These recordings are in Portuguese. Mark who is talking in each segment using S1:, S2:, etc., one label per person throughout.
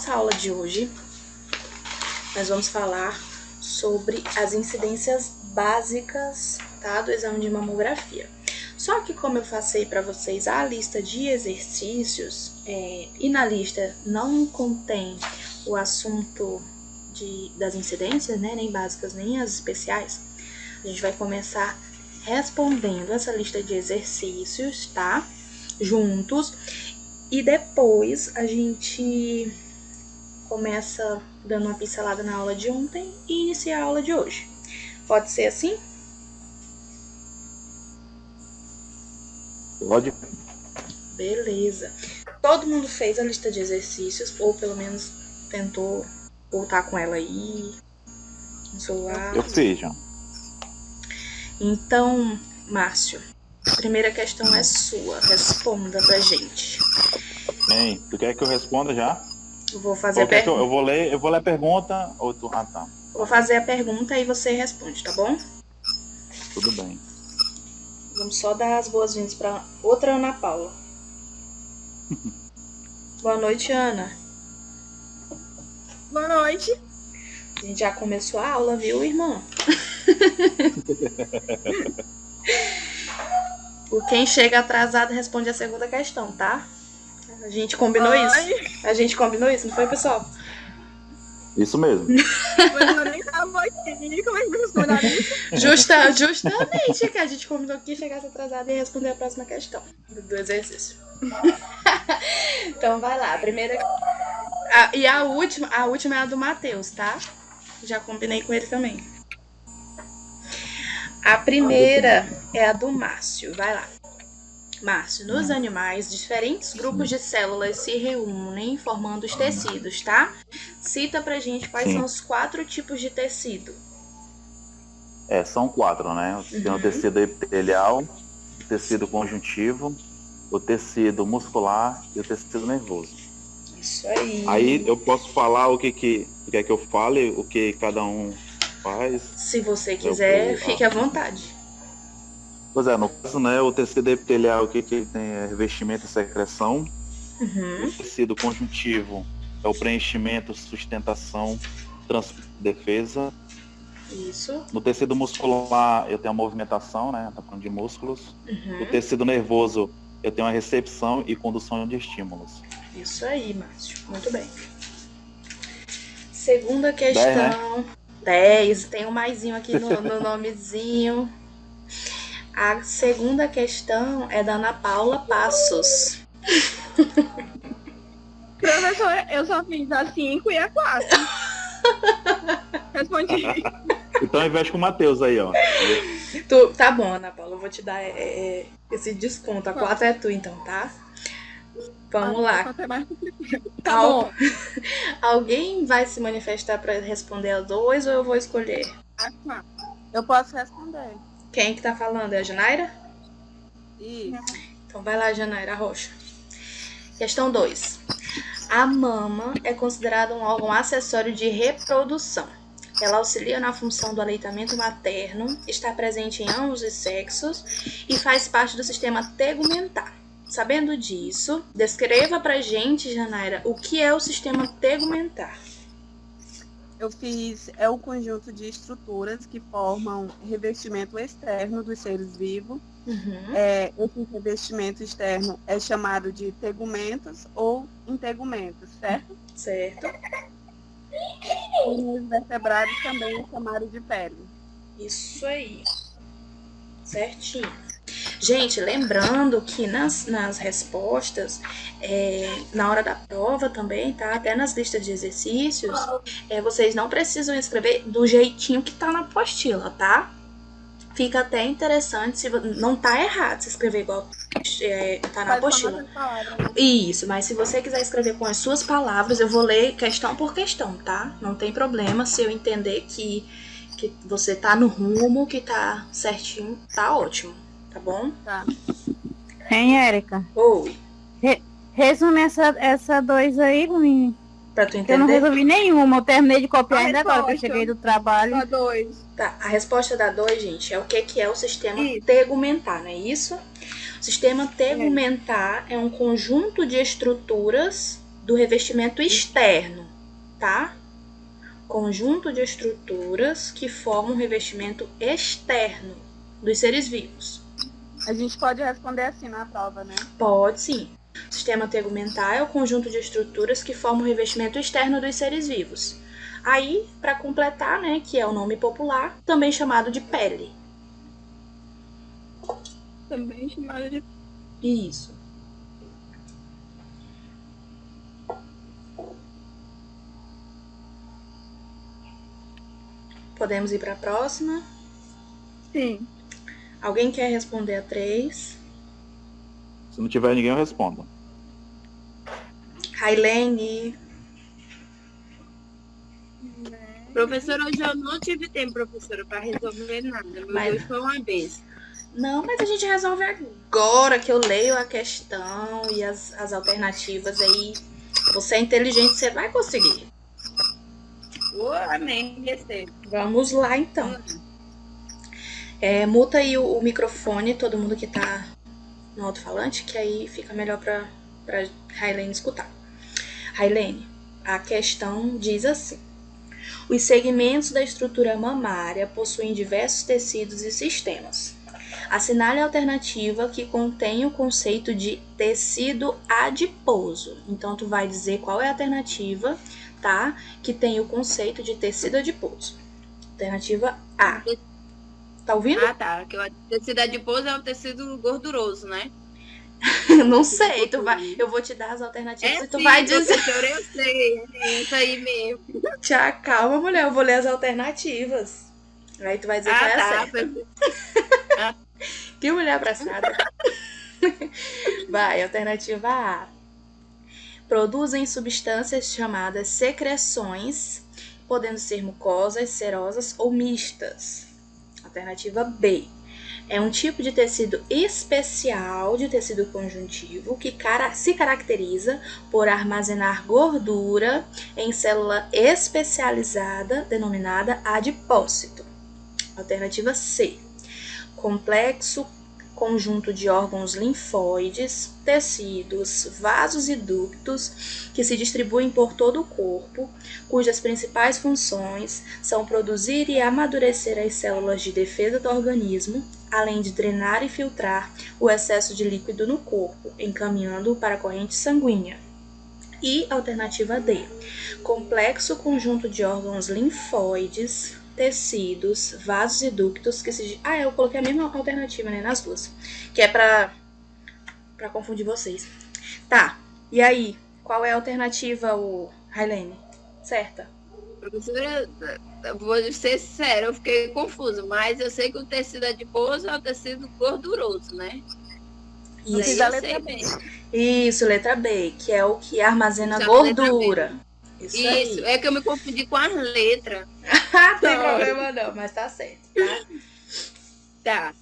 S1: nossa aula de hoje, nós vamos falar sobre as incidências básicas, tá, do exame de mamografia. Só que como eu passei para vocês a lista de exercícios, e na lista não contém o assunto das incidências, né, nem básicas nem as especiais, a gente vai começar respondendo essa lista de exercícios, tá, juntos, e depois a gente começa dando uma pincelada na aula de ontem e inicia a aula de hoje. Pode ser assim?
S2: Pode.
S1: Beleza. Todo mundo fez a lista de exercícios, ou pelo menos tentou voltar com ela aí no celular?
S2: Eu fiz, já.
S1: Então, Márcio, a primeira questão é sua. Responda pra gente.
S2: Hein, tu quer que eu responda já?
S1: Vou fazer a pergunta.
S2: Eu vou ler a pergunta ou tu... Ah, tá.
S1: Vou fazer a pergunta e você responde, tá bom?
S2: Tudo bem.
S1: Vamos só dar as boas-vindas para outra Ana Paula. Boa noite, Ana.
S3: Boa noite.
S1: A gente já começou a aula, viu, irmã? Quem chega atrasado responde a segunda questão, tá? A gente combinou isso? A gente combinou isso, não foi, pessoal?
S2: Isso mesmo.
S3: Mas eu nem tava aqui. Como é que respondeu isso?
S1: Justamente que a gente combinou que chegasse atrasado e responder a próxima questão do exercício. Então vai lá, a primeira. E a última é a do Matheus, tá? Já combinei com ele também. A primeira é a do Márcio. Vai lá. Márcio, nos animais, diferentes grupos de células se reúnem formando os tecidos, tá? Cita pra gente quais são os 4 tipos de tecido.
S2: São 4, né? Tem o tecido epitelial, o tecido conjuntivo, o tecido muscular e o tecido nervoso.
S1: Isso aí.
S2: Aí eu posso falar o que quer que eu fale, o que cada um faz?
S1: Se você quiser, fique à vontade.
S2: Pois é, no caso, né, o tecido epitelial, o que ele tem é revestimento e secreção. O tecido conjuntivo é o preenchimento, sustentação, defesa.
S1: Isso.
S2: No tecido muscular, eu tenho a movimentação, né, tá falando de músculos. No tecido nervoso, eu tenho a recepção e condução de estímulos.
S1: Isso aí, Márcio. Muito bem. Segunda questão. 10. Tem um maisinho aqui no nomezinho. A segunda questão é da Ana Paula Passos.
S3: Professor, eu só fiz a 5 e a 4. Respondi.
S2: Então investe com o Matheus aí, ó.
S1: Tá bom, Ana Paula, eu vou te dar esse desconto. A 4 é tu, então, tá? Vamos lá.
S3: Tá bom.
S1: Alguém vai se manifestar para responder a 2 ou eu vou escolher?
S3: Eu posso responder.
S1: Quem que tá falando? É a Janaíra?
S3: Isso.
S1: Então vai lá, Janaíra Rocha. Questão 2. A mama é considerada um órgão acessório de reprodução. Ela auxilia na função do aleitamento materno, está presente em ambos os sexos e faz parte do sistema tegumentar. Sabendo disso, descreva pra gente, Janaíra, o que é o sistema tegumentar.
S3: Eu fiz o conjunto de estruturas que formam revestimento externo dos seres vivos. Esse revestimento externo é chamado de tegumentos ou integumentos, certo?
S1: Certo.
S3: E os vertebrados também é chamado de pele.
S1: Isso aí. Certinho. Gente, lembrando que nas respostas, na hora da prova também, tá? Até nas listas de exercícios, vocês não precisam escrever do jeitinho que tá na apostila, tá? Fica até interessante, se não tá errado se escrever igual tá na apostila. Isso, mas se você quiser escrever com as suas palavras, eu vou ler questão por questão, tá? Não tem problema, se eu entender que você tá no rumo, que tá certinho, tá ótimo. Tá bom?
S3: Tá.
S4: Hein, Érica?
S1: Oi.
S4: Resume essa 2 aí, menino.
S1: Pra tu entender?
S4: Eu não resolvi nenhuma, eu terminei de copiar ainda agora que eu cheguei do trabalho.
S3: A 2.
S1: Tá, a resposta da 2, gente, é o que é o sistema tegumentar, não é isso? O sistema tegumentar é um conjunto de estruturas do revestimento externo, tá? Conjunto de estruturas que formam um revestimento externo dos seres vivos.
S3: A gente pode responder assim na prova, né?
S1: Pode sim. O sistema tegumentar é o conjunto de estruturas que formam o revestimento externo dos seres vivos. Aí, para completar, né, que é o nome popular, também chamado de pele.
S3: Também chamado de...
S1: Isso. Podemos ir para a próxima?
S3: Sim.
S1: Alguém quer responder a 3?
S2: Se não tiver ninguém, eu respondo.
S1: Railene.
S5: Professora, hoje eu não tive tempo, professora, para resolver nada. Meu Deus, foi uma vez.
S1: Não, mas a gente resolve agora que eu leio a questão e as alternativas aí. Você é inteligente, você vai conseguir.
S5: Amém, recebi.
S1: Vamos lá, então. Muta aí o microfone, todo mundo que tá no alto-falante, que aí fica melhor pra Railene escutar. Railene, a questão diz assim: os segmentos da estrutura mamária possuem diversos tecidos e sistemas. Assinale a alternativa que contém o conceito de tecido adiposo. Então, tu vai dizer qual é a alternativa, tá? Que tem o conceito de tecido adiposo. Alternativa A. Tá ouvindo?
S5: Ah, tá. Que o tecido adiposo é o tecido gorduroso, né?
S1: Não sei, eu vou te dar as alternativas e tu
S5: sim,
S1: vai dizer.
S5: Professora, eu sei, é isso aí mesmo.
S1: Tchau, calma, mulher, eu vou ler as alternativas. Aí tu vai dizer qual é a certa. Que mulher abraçada. Vai, alternativa A. Produzem substâncias chamadas secreções, podendo ser mucosas, serosas ou mistas. Alternativa B. É um tipo de tecido especial de tecido conjuntivo que se caracteriza por armazenar gordura em célula especializada denominada adipócito. Alternativa C. Complexo conjunto de órgãos linfóides, tecidos, vasos e ductos que se distribuem por todo o corpo, cujas principais funções são produzir e amadurecer as células de defesa do organismo, além de drenar e filtrar o excesso de líquido no corpo, encaminhando-o para a corrente sanguínea. E alternativa D. Complexo conjunto de órgãos linfóides, tecidos, vasos e ductos que se... eu coloquei a mesma alternativa, né, nas duas. Que é pra confundir vocês. Tá, e aí? Qual é a alternativa, Railene? Certa?
S5: Professora, vou ser sincera, eu fiquei confusa, mas eu sei que o tecido adiposo é o tecido gorduroso, né?
S1: Isso.
S5: Da letra B.
S1: Isso, letra B, que é o que armazena gordura. Isso aí.
S5: É que eu me confundi com as letras.
S1: Não tem problema não, mas tá certo, tá?
S5: Tá.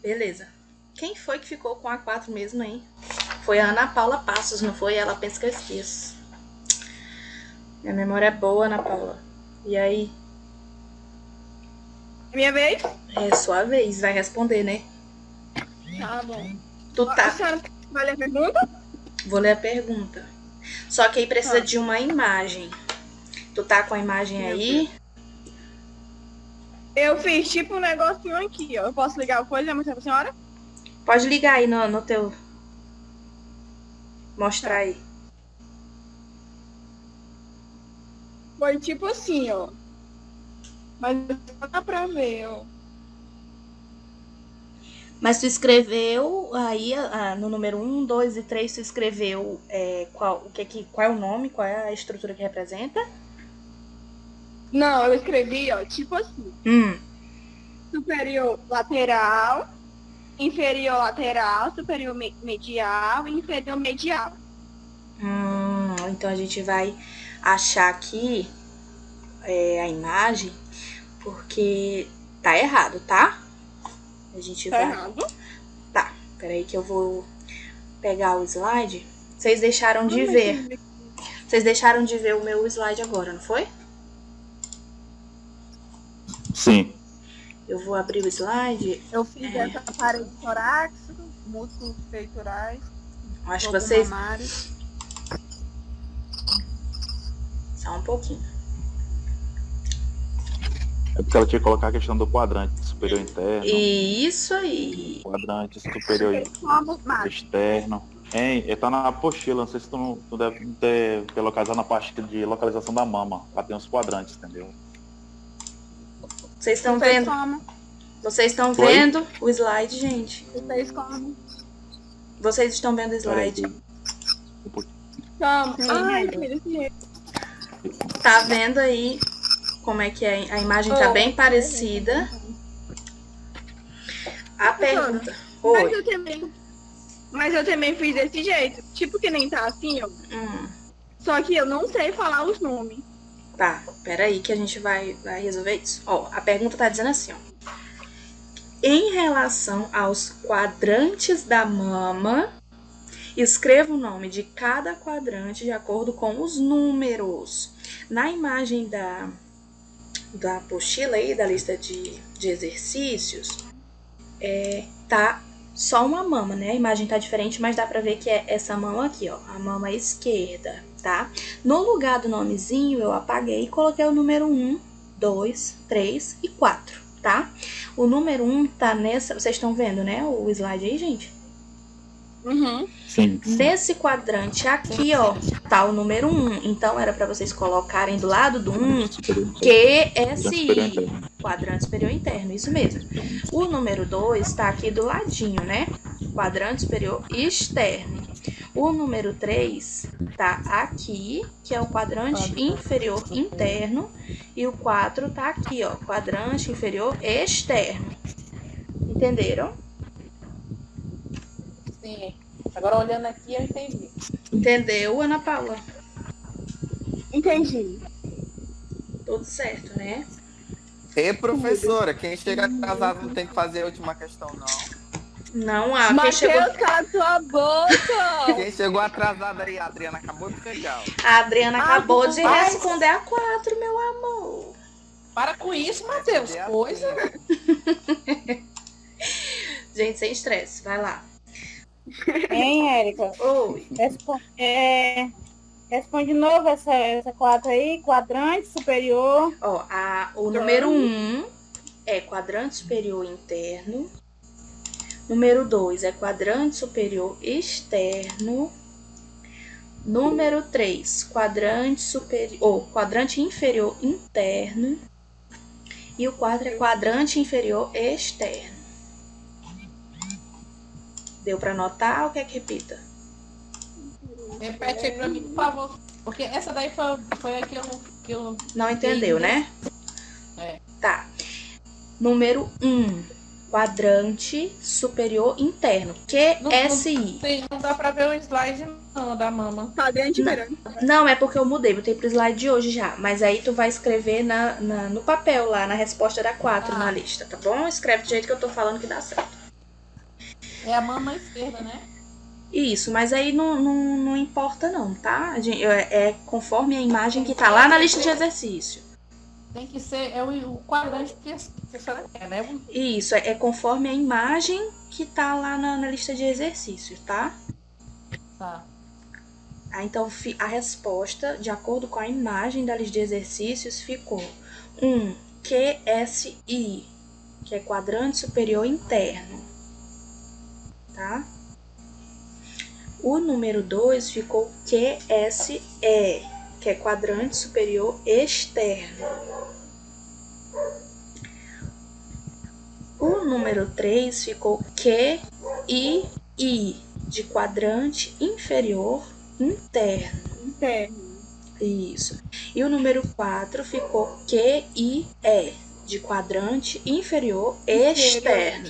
S1: Beleza. Quem foi que ficou com a 4 mesmo, hein? Foi a Ana Paula Passos, não foi? Ela pensa que eu esqueço. Minha memória é boa, Ana Paula. E aí?
S3: Minha vez?
S1: É sua vez, vai responder, né?
S3: Tá bom.
S1: Tu tá.
S3: A senhora vai ler a pergunta?
S1: Vou ler a pergunta. Só que aí precisa de uma imagem. Tu tá com a imagem aí?
S3: Eu fiz tipo um negocinho aqui, ó. Eu posso ligar a coisa e mostrar pra senhora?
S1: Pode ligar aí no teu... Mostrar aí.
S3: Foi tipo assim, ó. Mas não dá pra ver, ó.
S1: Mas tu escreveu aí no número 1, 2 e 3, tu escreveu qual é o nome, qual é a estrutura que representa?
S3: Não, eu escrevi, ó, tipo assim. Superior lateral, inferior lateral, superior medial e inferior medial.
S1: Então a gente vai achar aqui a imagem, porque tá errado, tá? A gente vai...
S3: Errado?
S1: Tá, peraí que eu vou pegar o slide. Vocês deixaram de ver. Vocês deixaram de ver o meu slide agora, não foi?
S2: Sim.
S1: Eu vou abrir o slide.
S3: Eu fiz essa parede torácica, músculos peitorais.
S1: Acho que vocês... Só um pouquinho.
S2: É porque ela tinha que colocar a questão do quadrante superior interno,
S1: Isso aí.
S2: quadrante superior
S3: Somos mais.
S2: externo. Hein? Tá na apostila, não sei se tu deve ter localizado na parte de localização da mama. Lá tem os quadrantes, entendeu?
S1: Vocês estão
S3: Vocês
S1: vendo?
S3: como?
S1: Vocês estão
S2: Oi?
S1: vendo o slide, gente?
S3: Vocês como?
S1: Vocês estão vendo o slide?
S2: Peraí. Um pouquinho.
S3: Como? Ai, desse jeito.
S1: Tá vendo aí como é que é? A imagem tá bem parecida. A pergunta. Oi.
S6: Mas eu também fiz desse jeito. Tipo que nem tá assim, ó.
S1: Hum,
S6: Só que eu não sei falar os nomes.
S1: tá, peraí que a gente vai resolver isso. Ó, a pergunta tá dizendo assim, ó. Em relação aos quadrantes da mama, escreva o nome de cada quadrante de acordo com os números. Na imagem da apostila aí, da lista de exercícios, tá só uma mama, né? A imagem tá diferente, mas dá pra ver que é essa mama aqui, ó, a mama esquerda, tá? No lugar do nomezinho, eu apaguei e coloquei o número 1, 2, 3 e 4, tá? O número 1 tá nessa... Vocês estão vendo, né? O slide aí, gente?
S6: Uhum.
S2: Sim.
S1: Nesse quadrante aqui, ó, tá o número 1. Então, era pra vocês colocarem do lado do 1 QSI, quadrante superior interno, isso mesmo. O número 2 tá aqui do ladinho, né? Quadrante superior externo. O número 3 tá aqui, que é o quadrante inferior interno. E o 4 tá aqui, ó, quadrante inferior externo. Entenderam?
S7: Sim. Agora olhando aqui eu entendi.
S1: Entendeu, Ana Paula?
S6: Entendi.
S1: Tudo certo, né?
S8: E professora, quem chega atrasado não tem que fazer a última questão, não.
S1: Não há. Quem chegou...
S6: Matheus, cala tua boca!
S8: Quem chegou atrasado aí, a Adriana acabou de pegar.
S1: A Adriana acabou de
S7: mas-
S1: responder a 4, meu amor.
S7: Para com isso, Matheus. Coisa.
S1: Gente, sem estresse. Vai lá.
S4: Hein, Érica?
S1: Oi.
S4: Responde de novo essa 4 aí. Quadrante superior.
S1: Ó, o número 1 é quadrante superior interno. Número 2 é quadrante superior externo. Número 3, quadrante inferior interno. E o 4 é quadrante inferior externo. Deu pra notar ou quer que repita?
S7: Repete aí pra mim, por favor. Porque essa daí foi a que eu...
S1: Não entendeu, né?
S7: É.
S1: Tá. Número 1, quadrante superior interno. QSI.
S7: Não dá pra ver o slide não, da mama.
S6: Quadrante esperando.
S1: Não, é porque eu mudei, botei pro slide de hoje já. Mas aí tu vai escrever no papel lá, na resposta da 4 na lista, tá bom? Escreve do jeito que eu tô falando que dá certo.
S7: É a mama esquerda, né?
S1: Isso, mas aí não importa não, tá? É conforme a imagem que tá lá na lista de exercício.
S7: Tem que ser o quadrante que a senhora quer, né?
S1: Isso, é conforme a imagem que tá lá na lista de exercícios, tá?
S7: Tá.
S1: Então, a resposta, de acordo com a imagem da lista de exercícios, ficou 1, QSI, que é quadrante superior interno, tá? O número 2 ficou QSE, que é quadrante superior externo. O número 3 ficou QII, de quadrante inferior interno.
S6: Interno.
S1: Isso. E o número 4 ficou QIE, de quadrante inferior externo.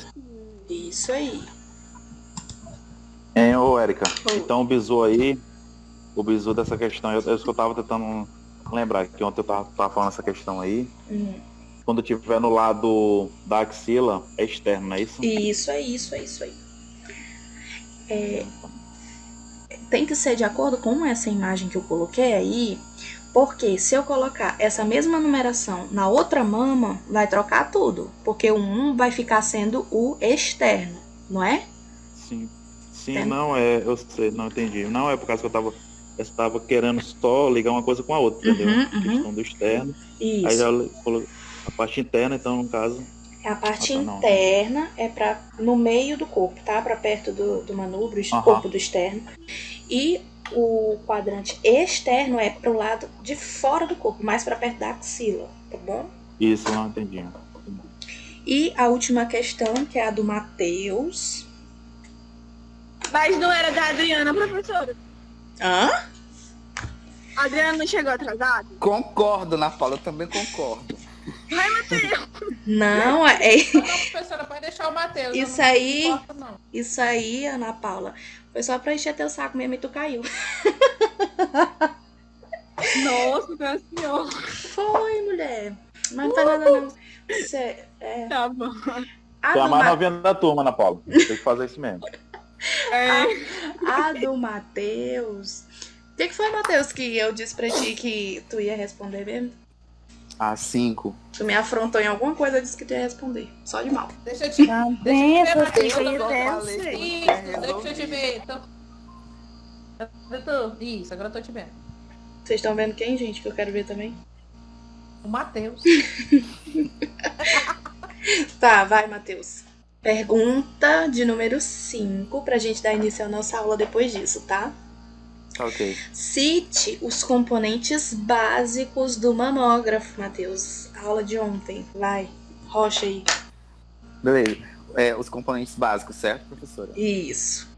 S1: Isso aí.
S2: Hein, ô Érica, então o bizu dessa questão, é isso que eu tava tentando lembrar, que ontem eu tava falando essa questão aí. Quando tiver no lado da axila, é externo, não é isso?
S1: Isso aí. Tem que ser de acordo com essa imagem que eu coloquei aí, porque se eu colocar essa mesma numeração na outra mama, vai trocar tudo, porque o 1 vai ficar sendo o externo, não é?
S2: Sim, não, eu sei, não entendi. Não é por causa que eu tava estava querendo só ligar uma coisa com a outra, entendeu? A questão do externo.
S1: Isso.
S2: Aí já colocou a parte interna, então, no caso...
S1: É a parte
S2: não.
S1: interna, é para no meio do corpo, tá? Para perto do manubro, corpo do externo. E o quadrante externo é pro lado de fora do corpo, mais para perto da axila, tá bom?
S2: Isso, não entendi.
S1: E a última questão, que é a do Matheus.
S6: Mas não era da Adriana, professora.
S1: Hã?
S6: A Adriana não chegou atrasada?
S8: Concordo, Ana Paula, eu também concordo.
S6: Ai, Matheus.
S1: Não,
S7: Não, professora, pode deixar o Matheus.
S1: Isso
S7: eu não
S1: aí-
S7: me importo, não.
S1: Isso aí, Ana Paula, foi só pra encher teu saco mesmo e tu caiu.
S6: Nossa, meu senhor.
S1: Foi, mulher. Mas não faz nada não. Você,
S6: Tá bom.
S2: Tu é a mais novinha da turma, Ana Paula. Tem que fazer isso mesmo.
S1: A do Matheus. O que foi, Matheus, que eu disse pra ti que tu ia responder mesmo?
S8: A 5.
S1: Tu me afrontou em alguma coisa, eu disse que tu ia responder. Só de mal.
S7: Deixa eu te,
S4: Tá
S7: deixa
S4: bem,
S7: eu te ver,
S4: professora,
S7: Matheus.
S4: eu até
S8: falei
S4: sei.
S8: que
S7: Isso,
S8: é
S7: deixa eu te ver. Isso, agora eu tô te vendo.
S1: Vocês estão vendo quem, gente, que eu quero ver também?
S7: O Matheus.
S1: Tá, vai, Matheus. Pergunta de número 5, pra gente dar início à nossa aula depois disso, tá?
S8: Ok.
S1: Cite os componentes básicos do mamógrafo, Matheus. Aula de ontem. Vai, rocha aí.
S8: Beleza. Os componentes básicos, certo, professora?
S1: Isso.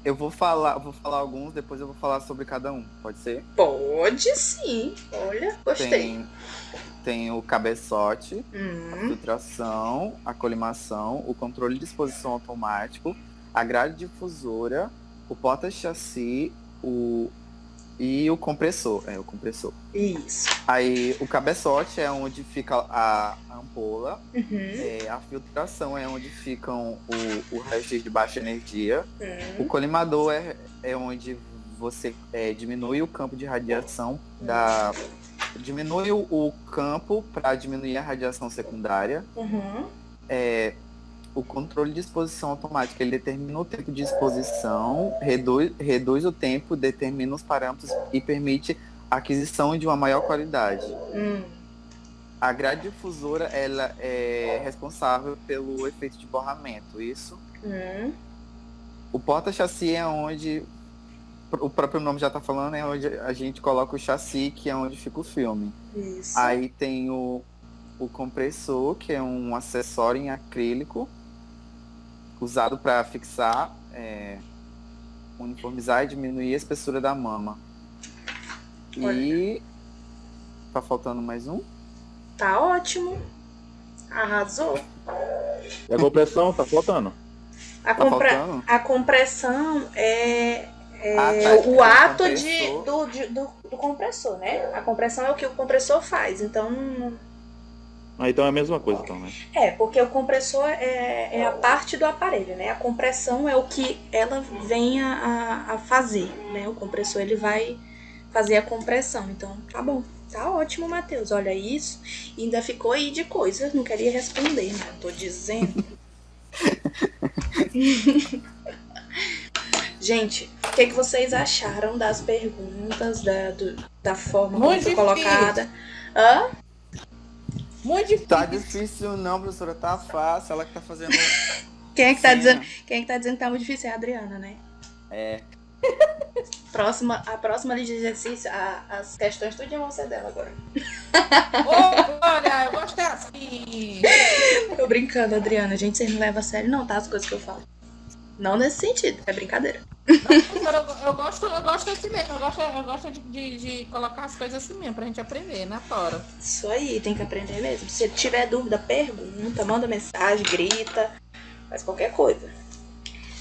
S8: Eu vou falar alguns, depois eu vou falar sobre cada um, pode ser?
S1: Pode sim. Olha, gostei.
S8: Tem o cabeçote, a
S1: Hum,
S8: filtração, a colimação, o controle de exposição automático, a grade difusora, o porta-chassi e o compressor. O compressor.
S1: isso.
S8: Aí o cabeçote é onde fica a ampola,
S1: Uhum.
S8: a filtração é onde ficam o resto de baixa energia, o
S1: Hum,
S8: colimador é onde você diminui o campo de radiação diminui o campo para diminuir a radiação secundária.
S1: uhum.
S8: O controle de exposição automática, ele determina o tempo de exposição, reduz o tempo, determina os parâmetros e permite a aquisição de uma maior qualidade. A grade difusora, ela é responsável pelo efeito de borramento, isso. O porta-chassi é onde, o próprio nome já está falando, é onde a gente coloca o chassi, que é onde fica o filme.
S1: Isso.
S8: Aí tem o compressor, que é um acessório em acrílico, usado para fixar, uniformizar e diminuir a espessura da mama. E tá faltando mais um?
S1: Tá ótimo. Arrasou.
S2: E a compressão tá faltando.
S1: A,
S8: Tá faltando?
S1: a compressão é
S8: Tá,
S1: o ato
S8: compressor.
S1: do compressor, né? A compressão é o que o compressor faz. Então,
S2: Então é a mesma coisa, então, né?
S1: porque o compressor é a parte do aparelho, né? A compressão é o que ela vem a fazer, né? O compressor, ele vai fazer a compressão. Então, tá bom. Tá ótimo, Matheus. Olha isso. E ainda ficou aí de coisas. Não queria responder, né? Tô dizendo. Gente, o que vocês acharam das perguntas, da forma como
S7: Muito
S1: foi
S7: difícil.
S1: colocada? Hã?
S7: Muito difícil.
S8: Tá difícil não, professora, tá fácil, ela que tá fazendo...
S1: Quem é que tá
S8: Sim.
S1: dizendo que tá muito difícil? É a Adriana, né? A próxima lista de exercício, as questões tudo vão ser dela agora.
S7: Olha, eu gostei assim.
S1: Tô brincando, Adriana. Gente, vocês não levam a sério não, tá? As coisas que eu falo. Não nesse sentido, é brincadeira.
S7: Eu gosto assim mesmo. Eu gosto de colocar as coisas assim mesmo, pra gente aprender, na tora.
S1: Isso aí, tem que aprender mesmo. Se tiver dúvida, pergunta, manda mensagem, grita, faz qualquer coisa.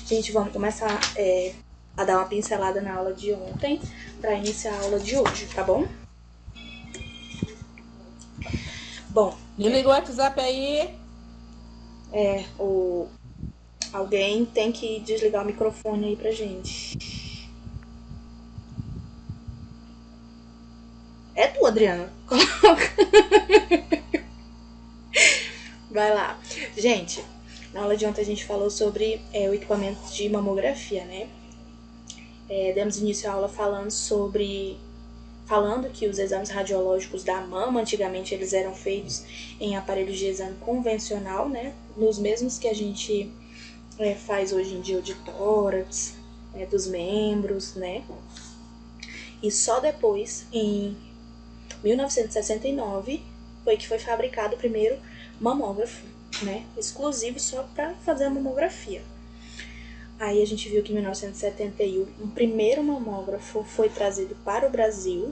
S1: Gente, vamos começar a dar uma pincelada na aula de ontem pra iniciar a aula de hoje, tá bom? Bom,
S7: Desliga o WhatsApp aí.
S1: alguém tem que desligar o microfone aí pra gente. É tu, Adriana. Vai lá. Gente, na aula de ontem a gente falou sobre o equipamento de mamografia, né? Demos início à aula falando que os exames radiológicos da mama, antigamente eles eram feitos em aparelhos de exame convencional, né? Nos mesmos que a gente faz hoje em dia, o de tórax, dos membros, né? E só depois, em 1969, foi que foi fabricado o primeiro mamógrafo, né? Exclusivo só para fazer a mamografia. Aí a gente viu que em 1971 um primeiro mamógrafo foi trazido para o Brasil,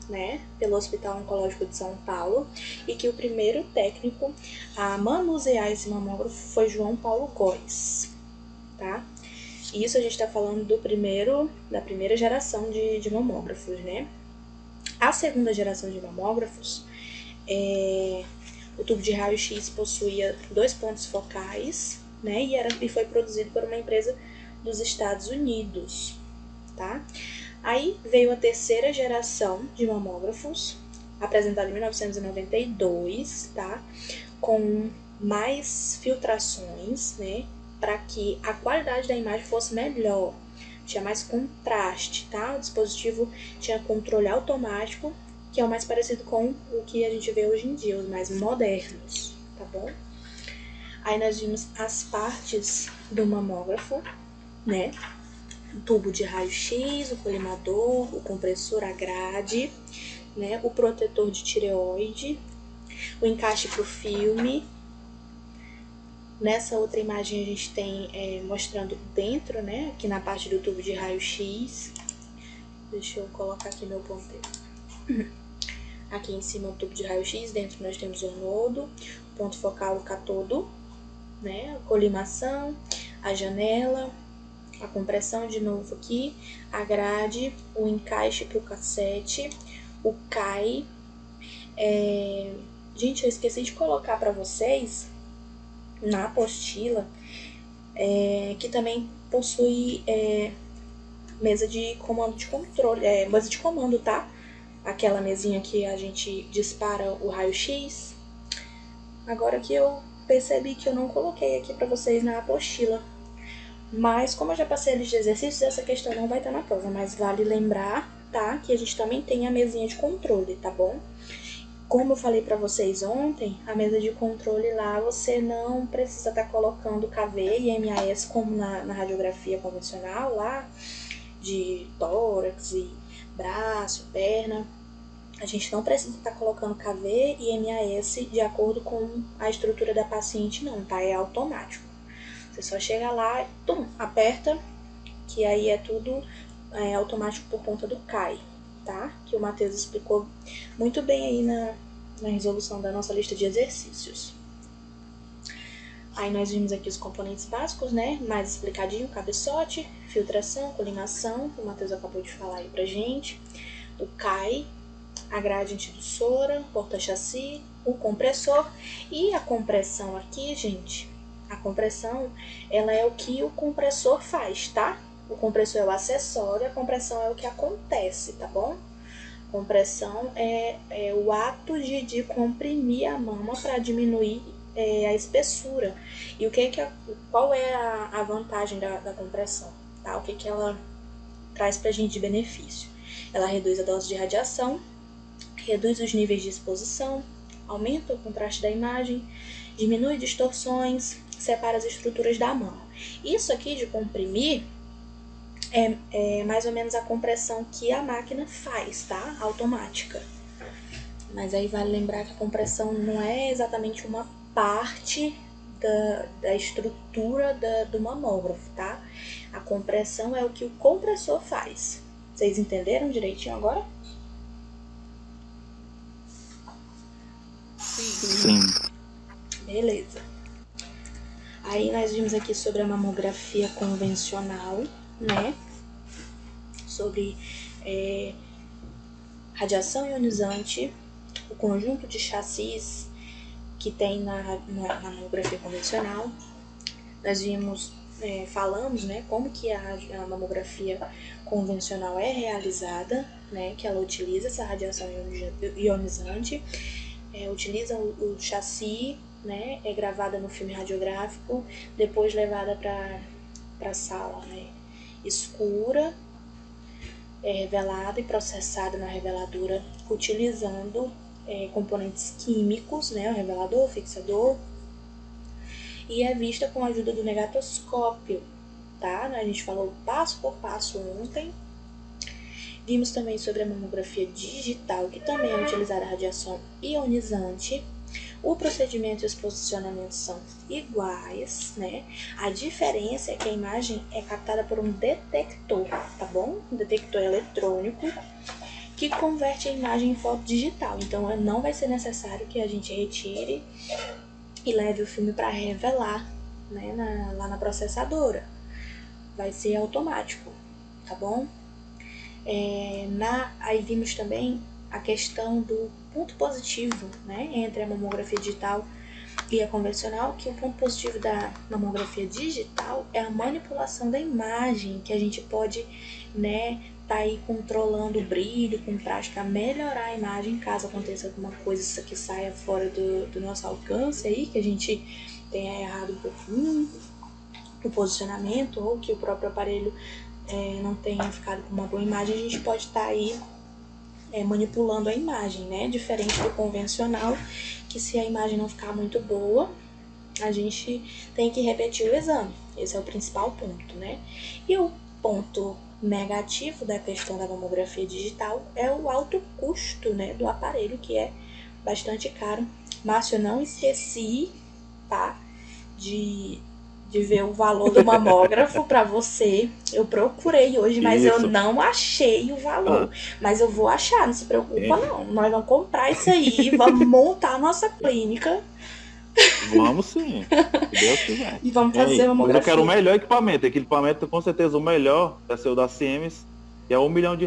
S1: né, pelo Hospital Oncológico de São Paulo, e que o primeiro técnico a manusear esse mamógrafo foi João Paulo Góes, tá? Isso a gente está falando da primeira geração de mamógrafos, né? A segunda geração de mamógrafos, o tubo de raio-x possuía 2 pontos focais, né, e foi produzido por uma empresa dos Estados Unidos, tá? Aí veio a terceira geração de mamógrafos, apresentada em 1992, tá? Com mais filtrações, né, para que a qualidade da imagem fosse melhor, tinha mais contraste, tá? O dispositivo tinha controle automático, que é o mais parecido com o que a gente vê hoje em dia, os mais modernos, tá bom? Aí nós vimos as partes do mamógrafo, né? O tubo de raio-x, o colimador, o compressor, a grade, né? O protetor de tireoide, o encaixe para o filme. Nessa outra imagem a gente tem mostrando dentro, né? Aqui na parte do tubo de raio-x. Deixa eu colocar aqui meu ponteiro. Aqui em cima o tubo de raio-x, dentro nós temos o anodo, o ponto focal, o catodo, né? A colimação, a janela, a compressão de novo aqui, a grade, o encaixe para o cassete, o CAI. Gente, eu esqueci de colocar para vocês na apostila que também possui mesa de comando de controle, mesa de comando, tá? Aquela mesinha que a gente dispara o raio-x. Agora que eu percebi que eu não coloquei aqui para vocês na apostila. Mas como eu já passei a lista de exercícios, essa questão não vai estar na prova. Mas vale lembrar, tá? Que a gente também tem a mesinha de controle, tá bom? Como eu falei pra vocês ontem, a mesa de controle lá você não precisa estar colocando KV e MAS como na radiografia convencional lá, de tórax e braço, perna. A gente não precisa estar colocando KV e MAS de acordo com a estrutura da paciente não, tá? É automático. Você só chega lá e aperta, que aí é tudo automático por conta do CAI, tá? Que o Matheus explicou muito bem aí na resolução da nossa lista de exercícios. Aí nós vimos aqui os componentes básicos, né? Mais explicadinho, cabeçote, filtração, colimação, que o Matheus acabou de falar aí pra gente. O CAI, a grade antitussora, porta-chassi, o compressor. E a compressão aqui, gente, a compressão, ela é o que o compressor faz, tá? O compressor é o acessório, a compressão é o que acontece, tá bom? Compressão é o ato de comprimir a mama para diminuir a espessura. E qual é a vantagem da compressão? Tá? O que ela traz pra gente de benefício? Ela reduz a dose de radiação, reduz os níveis de exposição, aumenta o contraste da imagem, diminui distorções, separa as estruturas da mama. Isso aqui de comprimir é mais ou menos a compressão que a máquina faz, tá? Automática. Mas aí vale lembrar que a compressão não é exatamente uma parte da estrutura do mamógrafo, tá? A compressão é o que o compressor faz. Vocês entenderam direitinho agora?
S2: Sim.
S1: Beleza. Aí nós vimos aqui sobre a mamografia convencional, né? Sobre radiação ionizante, o conjunto de chassis que tem na mamografia convencional. Nós vimos, falamos, né, como que a mamografia convencional é realizada, né, que ela utiliza essa radiação ionizante, utiliza o chassi, né, é gravada no filme radiográfico, depois levada para a sala, né, escura, revelada e processada na reveladora utilizando componentes químicos, né, o revelador, o fixador, e é vista com a ajuda do negatoscópio, tá? A gente falou passo por passo ontem. Vimos também sobre a mamografia digital, que também é utilizada a radiação ionizante. O procedimento e os posicionamentos são iguais, né? A diferença é que a imagem é captada por um detector, tá bom? Um detector eletrônico que converte a imagem em foto digital. Então, não vai ser necessário que a gente retire e leve o filme para revelar, né, lá na processadora. Vai ser automático, tá bom? Aí vimos também a questão do ponto positivo, né, entre a mamografia digital e a convencional, que o ponto positivo da mamografia digital é a manipulação da imagem, que a gente pode, né, tá aí controlando o brilho com prazo para melhorar a imagem caso aconteça alguma coisa que saia fora do nosso alcance aí, que a gente tenha errado um pouquinho o posicionamento ou que o próprio aparelho não tenha ficado com uma boa imagem, a gente pode estar aí manipulando a imagem, né? Diferente do convencional, que se a imagem não ficar muito boa, a gente tem que repetir o exame. Esse é o principal ponto, né? E o ponto negativo da questão da mamografia digital é o alto custo, né, do aparelho, que é bastante caro. Márcio, eu não esqueci, tá, de ver o valor do mamógrafo para você. Eu procurei hoje, mas eu não achei o valor. Mas eu vou achar, não se preocupa não. Nós vamos comprar isso aí, vamos montar a nossa clínica.
S2: Vamos sim, se Deus quiser.
S1: E vamos fazer uma mamografia.
S2: Mas eu quero o melhor equipamento. Aquele equipamento, com certeza, o melhor vai ser o da Siemens, que é R$1 milhão.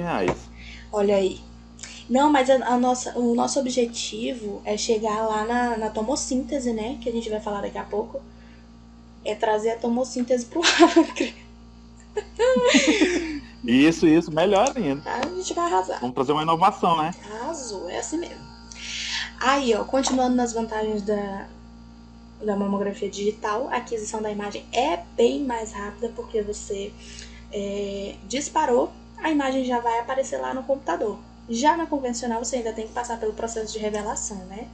S1: Olha aí. Não, mas o nosso objetivo é chegar lá na tomossíntese, né? Que a gente vai falar daqui a pouco. É trazer a tomossíntese pro Acre.
S2: Isso, melhor ainda.
S1: A gente vai arrasar.
S2: Vamos trazer uma inovação, né?
S1: Arrasou, é assim mesmo. Aí, ó, continuando nas vantagens da mamografia digital, a aquisição da imagem é bem mais rápida, porque você disparou, a imagem já vai aparecer lá no computador. Já na convencional, você ainda tem que passar pelo processo de revelação, né?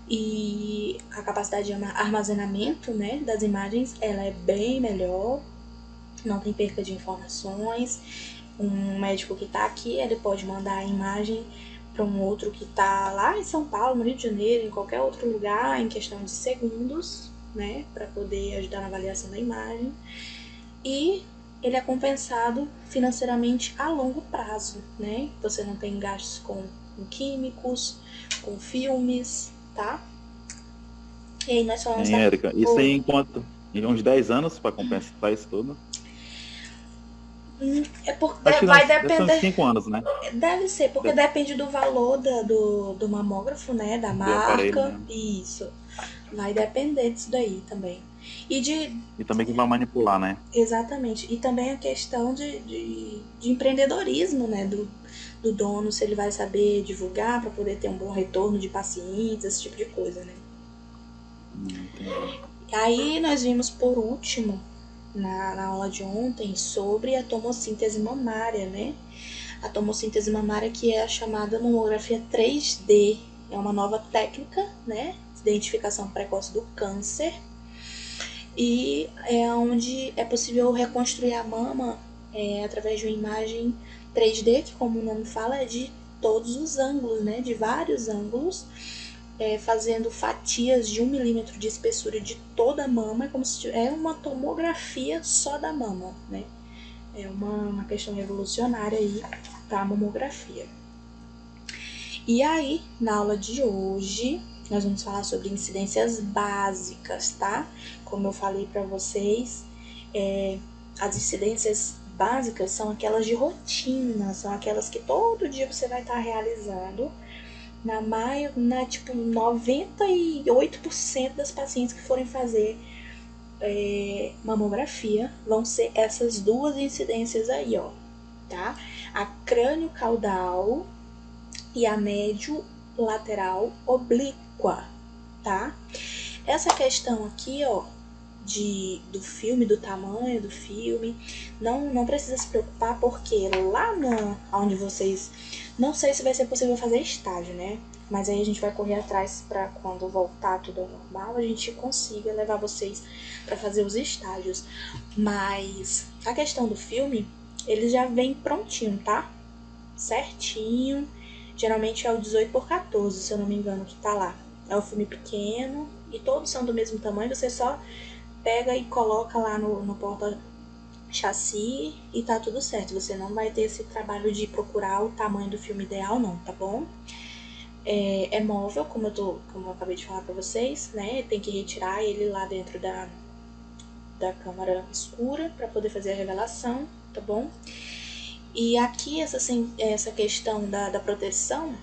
S1: E a capacidade de armazenamento, né, das imagens, ela é bem melhor, não tem perca de informações. Um médico que está aqui, ele pode mandar a imagem para um outro que está lá em São Paulo, no Rio de Janeiro, em qualquer outro lugar, em questão de segundos, né, para poder ajudar na avaliação da imagem. E ele é compensado financeiramente a longo prazo, né? Você não tem gastos com químicos, com filmes, tá? E aí nós falamos...
S2: Érica, isso aí em uns 10 anos para compensar isso tudo?
S1: Vai depender...
S2: Uns 5 anos, né?
S1: Deve ser, porque depende do valor do mamógrafo, né? Da marca.
S2: Aparelho, né?
S1: Isso. Vai depender disso daí também.
S2: E também que vai manipular, né?
S1: Exatamente. E também a questão de empreendedorismo, né? Do dono, se ele vai saber divulgar para poder ter um bom retorno de pacientes, esse tipo de coisa, né? Aí nós vimos por último, na aula de ontem, sobre a tomossíntese mamária, né? A tomossíntese mamária, que é a chamada mamografia 3D. É uma nova técnica, né? De identificação precoce do câncer. E é onde é possível reconstruir a mama através de uma imagem 3D, que, como o nome fala, é de todos os ângulos, né? De vários ângulos, fazendo fatias de 1 milímetro de espessura de toda a mama. Como se é uma tomografia só da mama, né? É uma questão revolucionária aí para a mamografia. E aí, na aula de hoje, nós vamos falar sobre incidências básicas, tá? Como eu falei para vocês, as incidências básicas são aquelas de rotina, são aquelas que todo dia você vai estar realizando. Tipo, 98% das pacientes que forem fazer mamografia vão ser essas duas incidências aí, ó, tá? A crânio-caudal e a médio-lateral oblíqua, tá? Essa questão aqui, ó, do filme, do tamanho do filme, não precisa se preocupar, porque lá onde vocês... Não sei se vai ser possível fazer estágio, né? Mas aí a gente vai correr atrás para quando voltar tudo ao normal, a gente consiga levar vocês para fazer os estágios. Mas a questão do filme, ele já vem prontinho, tá? Certinho. Geralmente é o 18x14, se eu não me engano, que tá lá. É o filme pequeno e todos são do mesmo tamanho. Você só pega e coloca lá no porta-chassi e tá tudo certo. Você não vai ter esse trabalho de procurar o tamanho do filme ideal, não, tá bom? É móvel, como eu acabei de falar pra vocês, né? Tem que retirar ele lá dentro da câmara escura para poder fazer a revelação, tá bom? E aqui essa questão da proteção,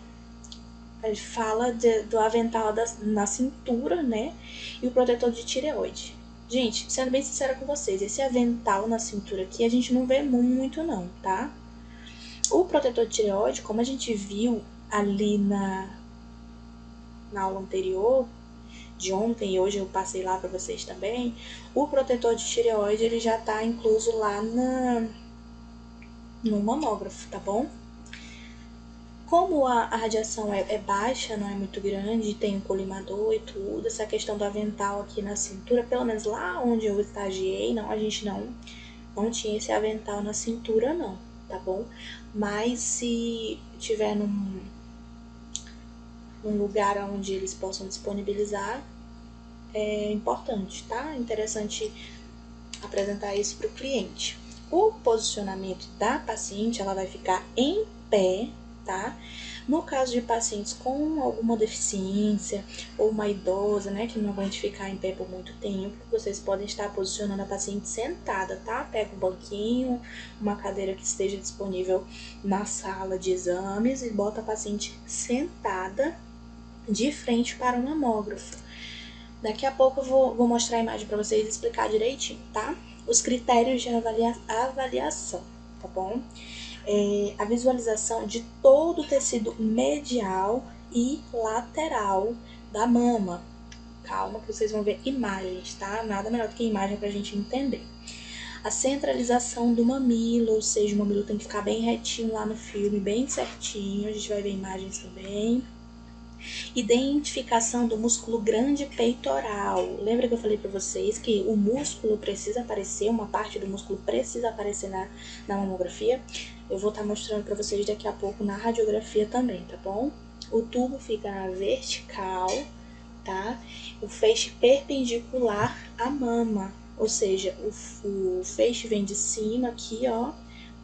S1: ele fala do avental na cintura, né? E o protetor de tireoide. Gente, sendo bem sincera com vocês, esse avental na cintura aqui a gente não vê muito não, tá? O protetor de tireoide, como a gente viu ali na aula anterior, de ontem, e hoje eu passei lá para vocês também, o protetor de tireoide ele já tá incluso lá no mamógrafo, tá bom? Como a radiação é baixa, não é muito grande, tem um colimador e tudo, essa questão do avental aqui na cintura, pelo menos lá onde eu estagiei, a gente não tinha esse avental na cintura não, tá bom? Mas se tiver num lugar onde eles possam disponibilizar, é importante, tá? Interessante apresentar isso para o cliente. O posicionamento da paciente, ela vai ficar em pé, tá? No caso de pacientes com alguma deficiência ou uma idosa, né, que não aguente ficar em pé por muito tempo, vocês podem estar posicionando a paciente sentada, tá? Pega um banquinho, uma cadeira que esteja disponível na sala de exames e bota a paciente sentada de frente para o mamógrafo. Daqui a pouco eu vou mostrar a imagem para vocês e explicar direitinho, tá? Os critérios de avaliação, tá bom? A visualização de todo o tecido medial e lateral da mama. Calma que vocês vão ver imagens, tá? Nada melhor do que imagem pra gente entender. A centralização do mamilo, ou seja, o mamilo tem que ficar bem retinho lá no filme, bem certinho. A gente vai ver imagens também. Identificação do músculo grande peitoral. Lembra que eu falei para vocês que o músculo precisa aparecer, uma parte do músculo precisa aparecer na mamografia? Eu vou estar mostrando para vocês daqui a pouco na radiografia também, tá bom? O tubo fica na vertical, tá? O feixe perpendicular à mama, ou seja, o feixe vem de cima aqui, ó,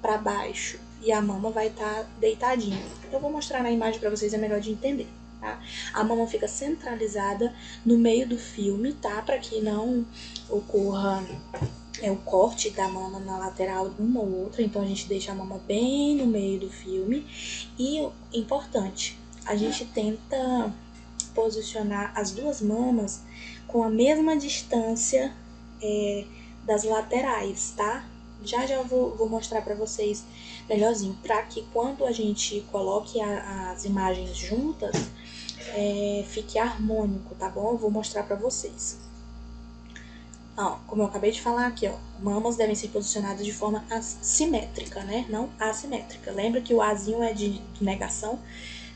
S1: para baixo, e a mama vai estar deitadinha. Eu vou mostrar na imagem para vocês, é melhor de entender. Tá? A mama fica centralizada no meio do filme, tá? Para que não ocorra o corte da mama na lateral de uma ou outra. Então a gente deixa a mama bem no meio do filme. E importante, a gente tenta posicionar as duas mamas com a mesma distância das laterais, tá? Já eu vou mostrar para vocês melhorzinho, para que quando a gente coloque as imagens juntas, fique harmônico, tá bom? Eu vou mostrar para vocês. Ó, como eu acabei de falar aqui, ó, mamas devem ser posicionadas de forma simétrica, né? Não assimétrica. Lembra que o Azinho é de negação,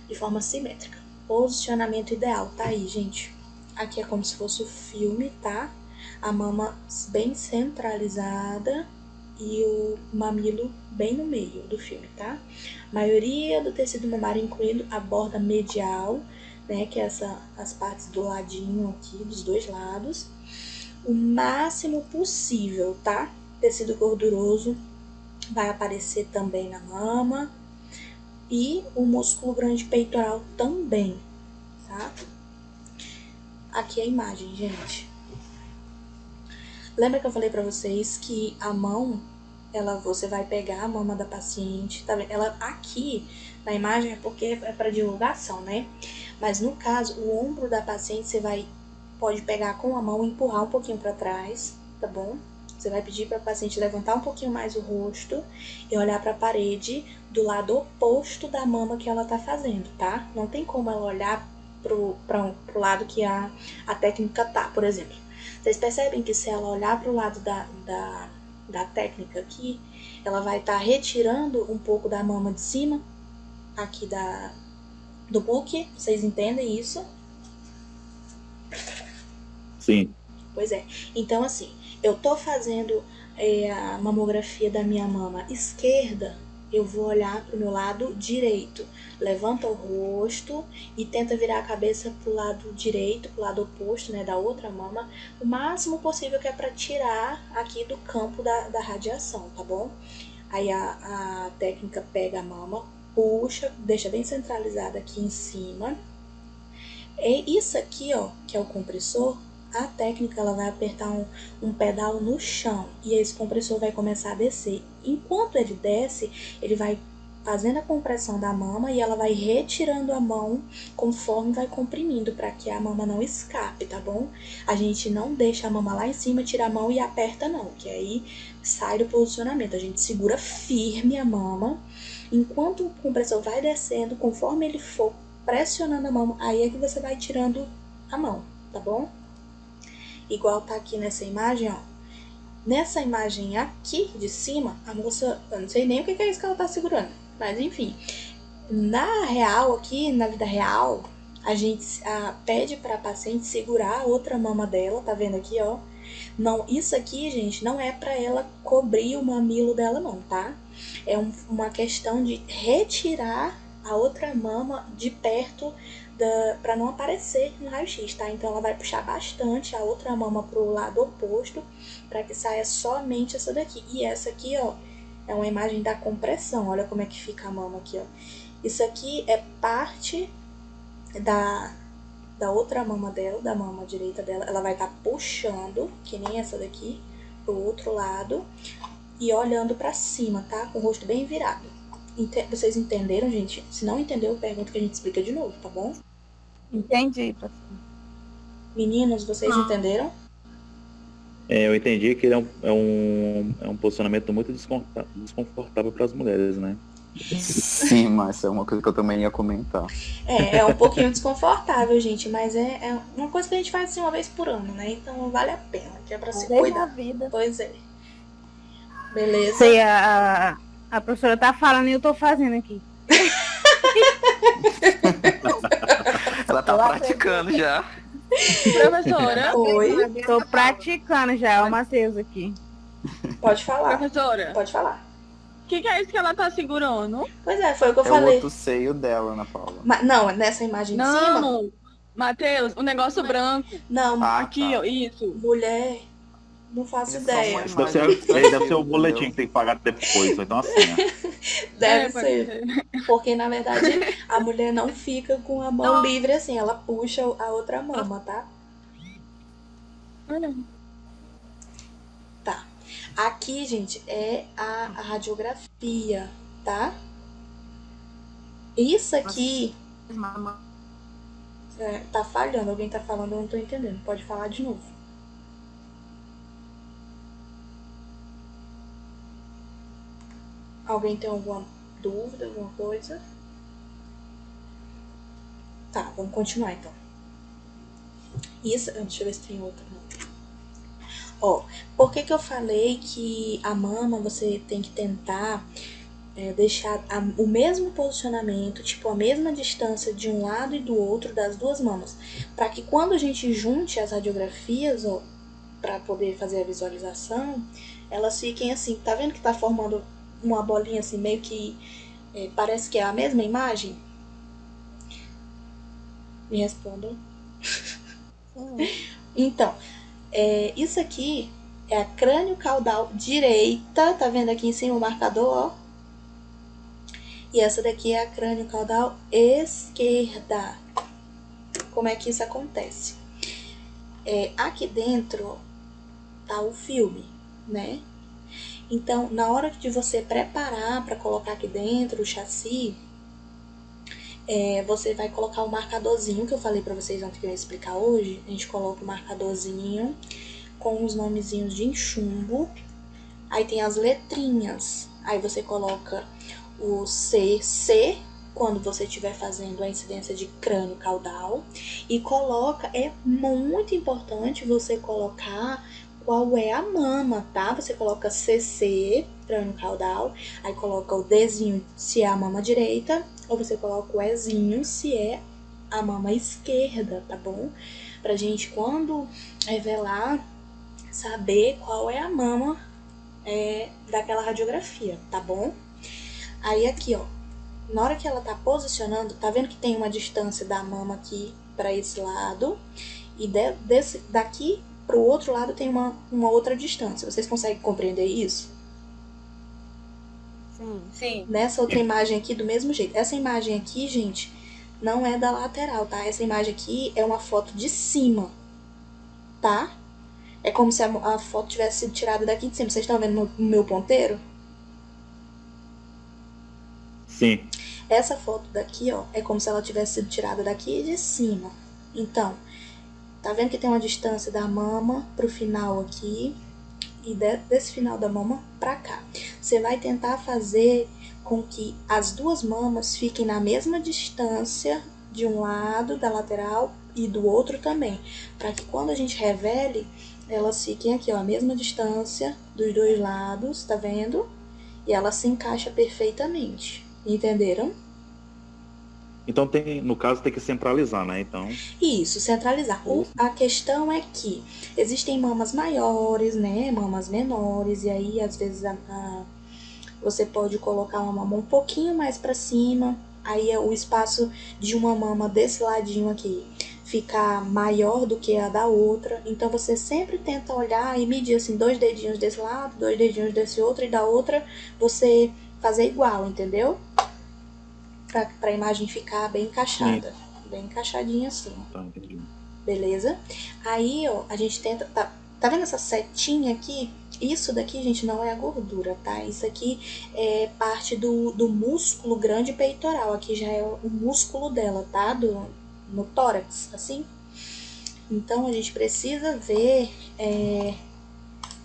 S1: de forma simétrica. Posicionamento ideal, tá aí, gente. Aqui é como se fosse o filme, tá? A mama bem centralizada e o mamilo bem no meio do filme, tá? Maioria do tecido mamário, incluindo a borda medial, né, que é as partes do ladinho aqui, dos dois lados, o máximo possível, tá? Tecido gorduroso vai aparecer também na mama e o músculo grande peitoral também, tá? Aqui é a imagem, gente. Lembra que eu falei pra vocês que a mão, você vai pegar a mama da paciente, tá vendo? Ela aqui na imagem é porque é para divulgação, né? Mas no caso, o ombro da paciente você pode pegar com a mão e empurrar um pouquinho para trás, tá bom? Você vai pedir para a paciente levantar um pouquinho mais o rosto e olhar para a parede do lado oposto da mama que ela tá fazendo, tá? Não tem como ela olhar pro lado que a técnica tá, por exemplo. Vocês percebem que se ela olhar para o lado da técnica aqui, ela vai estar retirando um pouco da mama de cima, aqui do book. Vocês entendem isso?
S2: Sim.
S1: Pois é. Então, assim, eu tô fazendo a mamografia da minha mama esquerda, eu vou olhar pro meu lado direito. Levanta o rosto e tenta virar a cabeça pro lado direito, pro lado oposto, né, da outra mama, o máximo possível, que é para tirar aqui do campo da radiação, tá bom? Aí a técnica pega a mama, puxa, deixa bem centralizada aqui em cima. E isso aqui, ó, que é o compressor, a técnica ela vai apertar um pedal no chão e esse compressor vai começar a descer. Enquanto ele desce, ele vai fazendo a compressão da mama e ela vai retirando a mão conforme vai comprimindo, para que a mama não escape, tá bom? A gente não deixa a mama lá em cima, tira a mão e aperta não, que aí sai do posicionamento. A gente segura firme a mama, enquanto o compressor vai descendo, conforme ele for pressionando a mão, aí é que você vai tirando a mão, tá bom? Igual tá aqui nessa imagem, ó. Nessa imagem aqui de cima, a moça, eu não sei nem o que é isso que ela tá segurando, mas enfim. Na real aqui, na vida real, a gente pede pra paciente segurar a outra mama dela, tá vendo aqui, ó? Não, isso aqui, gente, não é pra ela cobrir o mamilo dela não, tá? É uma questão de retirar a outra mama de perto para não aparecer no raio-x, tá? Então ela vai puxar bastante a outra mama pro lado oposto para que saia somente essa daqui. E essa aqui, ó, é uma imagem da compressão. Olha como é que fica a mama aqui, ó. Isso aqui é parte da outra mama dela, da mama direita dela. Ela vai estar puxando, que nem essa daqui, pro outro lado e olhando para cima, tá? Com o rosto bem virado. Vocês entenderam, gente? Se não entendeu, pergunta que a gente explica de novo, tá bom?
S3: Entendi, professor.
S1: Meninos, vocês entenderam?
S2: Eu entendi que ele é um posicionamento muito desconfortável para as mulheres, né?
S8: Sim, mas é uma coisa que eu também ia comentar.
S1: É um pouquinho desconfortável, gente, mas é uma coisa que a gente faz assim uma vez por ano, né? Então vale a pena, que é pra se cuidar.
S4: Vida.
S1: Pois é. Beleza?
S4: Sei, a professora tá falando e eu tô fazendo aqui.
S8: Ela tá praticando já.
S6: Professora.
S1: Oi.
S4: Tô praticando já, o Matheus aqui.
S1: Pode falar.
S6: Professora.
S1: Pode falar.
S6: O que é isso que ela tá segurando?
S1: Pois é, foi o que eu
S8: É o
S1: falei.
S8: outro seio dela, Ana Paula.
S1: Não, nessa imagem de cima.
S6: Não, Matheus, o negócio branco.
S1: Não,
S6: Aqui,
S8: tá.
S6: ó, isso.
S1: mulher. Não faço ideia.
S2: Isso deve ser o boletim que tem que pagar depois, então assim, né?
S1: Deve
S6: pode
S1: ser. Porque, na verdade, a mulher não fica com a mão livre assim. Ela puxa a outra mama, tá? Tá. Aqui, gente, é a radiografia, tá? Isso aqui tá falhando. Alguém tá falando, eu não tô entendendo. Pode falar de novo. Alguém tem alguma dúvida, alguma coisa? Tá, vamos continuar então. Isso, deixa eu ver se tem outra. Ó, por que eu falei que a mama você tem que tentar deixar o mesmo posicionamento, tipo a mesma distância de um lado e do outro das duas mamas, para que quando a gente junte as radiografias, ó, para poder fazer a visualização, elas fiquem assim. Tá vendo que tá formando uma bolinha assim, meio que parece que é a mesma imagem? Me respondam. Então, isso aqui é a crânio caudal direita, tá vendo aqui em cima o marcador, ó? E essa daqui é a crânio caudal esquerda. Como é que isso acontece? Aqui dentro tá o filme, né? Então, na hora de você preparar para colocar aqui dentro o chassi, você vai colocar o marcadorzinho que eu falei para vocês ontem que eu ia explicar hoje. A gente coloca o marcadorzinho com os nomezinhos de enxumbo. Aí tem as letrinhas. Aí você coloca o CC quando você estiver fazendo a incidência de crânio caudal e coloca, é muito importante você colocar qual é a mama, tá? Você coloca CC, crânio caudal, aí coloca o Dzinho se é a mama direita, ou você coloca o Ezinho se é a mama esquerda, tá bom? Pra gente, quando revelar, saber qual é a mama daquela radiografia, tá bom? Aí aqui, ó, na hora que ela tá posicionando, tá vendo que tem uma distância da mama aqui para esse lado, e daqui pro outro lado tem uma outra distância. Vocês conseguem compreender isso?
S3: Sim.
S1: Nessa outra imagem aqui, do mesmo jeito. Essa imagem aqui, gente, não é da lateral, tá? Essa imagem aqui é uma foto de cima, tá? É como se a foto tivesse sido tirada daqui de cima. Vocês estão vendo no meu ponteiro?
S2: Sim.
S1: Essa foto daqui, ó, é como se ela tivesse sido tirada daqui de cima. Então, tá vendo que tem uma distância da mama pro final aqui e desse final da mama pra cá. Você vai tentar fazer com que as duas mamas fiquem na mesma distância de um lado da lateral e do outro também, para que quando a gente revele, elas fiquem aqui, ó, a mesma distância dos dois lados, tá vendo? E ela se encaixa perfeitamente. Entenderam?
S2: Então no caso tem que centralizar, né? Então.
S1: Isso, centralizar. A questão é que existem mamas maiores, né? Mamas menores, e aí às vezes você pode colocar uma mama um pouquinho mais para cima, aí o espaço de uma mama desse ladinho aqui ficar maior do que a da outra. Então você sempre tenta olhar e medir assim, 2 dedinhos desse lado, 2 dedinhos desse outro, e da outra você fazer igual, entendeu? Pra imagem ficar bem encaixada. Sim. Bem encaixadinha assim.
S2: Tá, entendi.
S1: Beleza? Aí, ó, a gente tenta... Tá vendo essa setinha aqui? Isso daqui, gente, não é a gordura, tá? Isso aqui é parte do músculo grande peitoral. Aqui já é o músculo dela, tá? No tórax, assim. Então, a gente precisa ver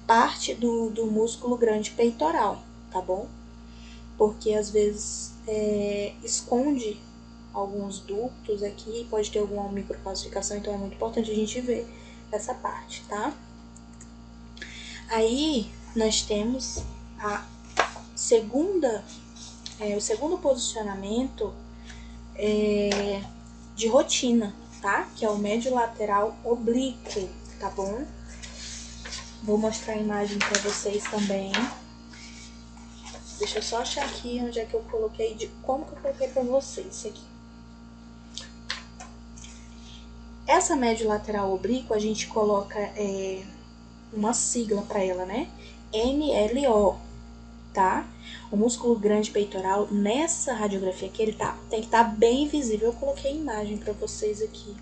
S1: parte do músculo grande peitoral, tá bom? Porque, às vezes, esconde alguns ductos aqui, pode ter alguma microcalcificação, então é muito importante a gente ver essa parte, tá? Aí, nós temos o segundo posicionamento de rotina, tá? Que é o médio lateral oblíquo, tá bom? Vou mostrar a imagem pra vocês também. Deixa eu só achar aqui onde é que eu coloquei, como que eu coloquei pra vocês isso aqui. Essa médio lateral oblíqua, a gente coloca uma sigla para ela, né? MLO, tá? O músculo grande peitoral, nessa radiografia aqui, ele tem que estar bem visível. Eu coloquei a imagem para vocês aqui.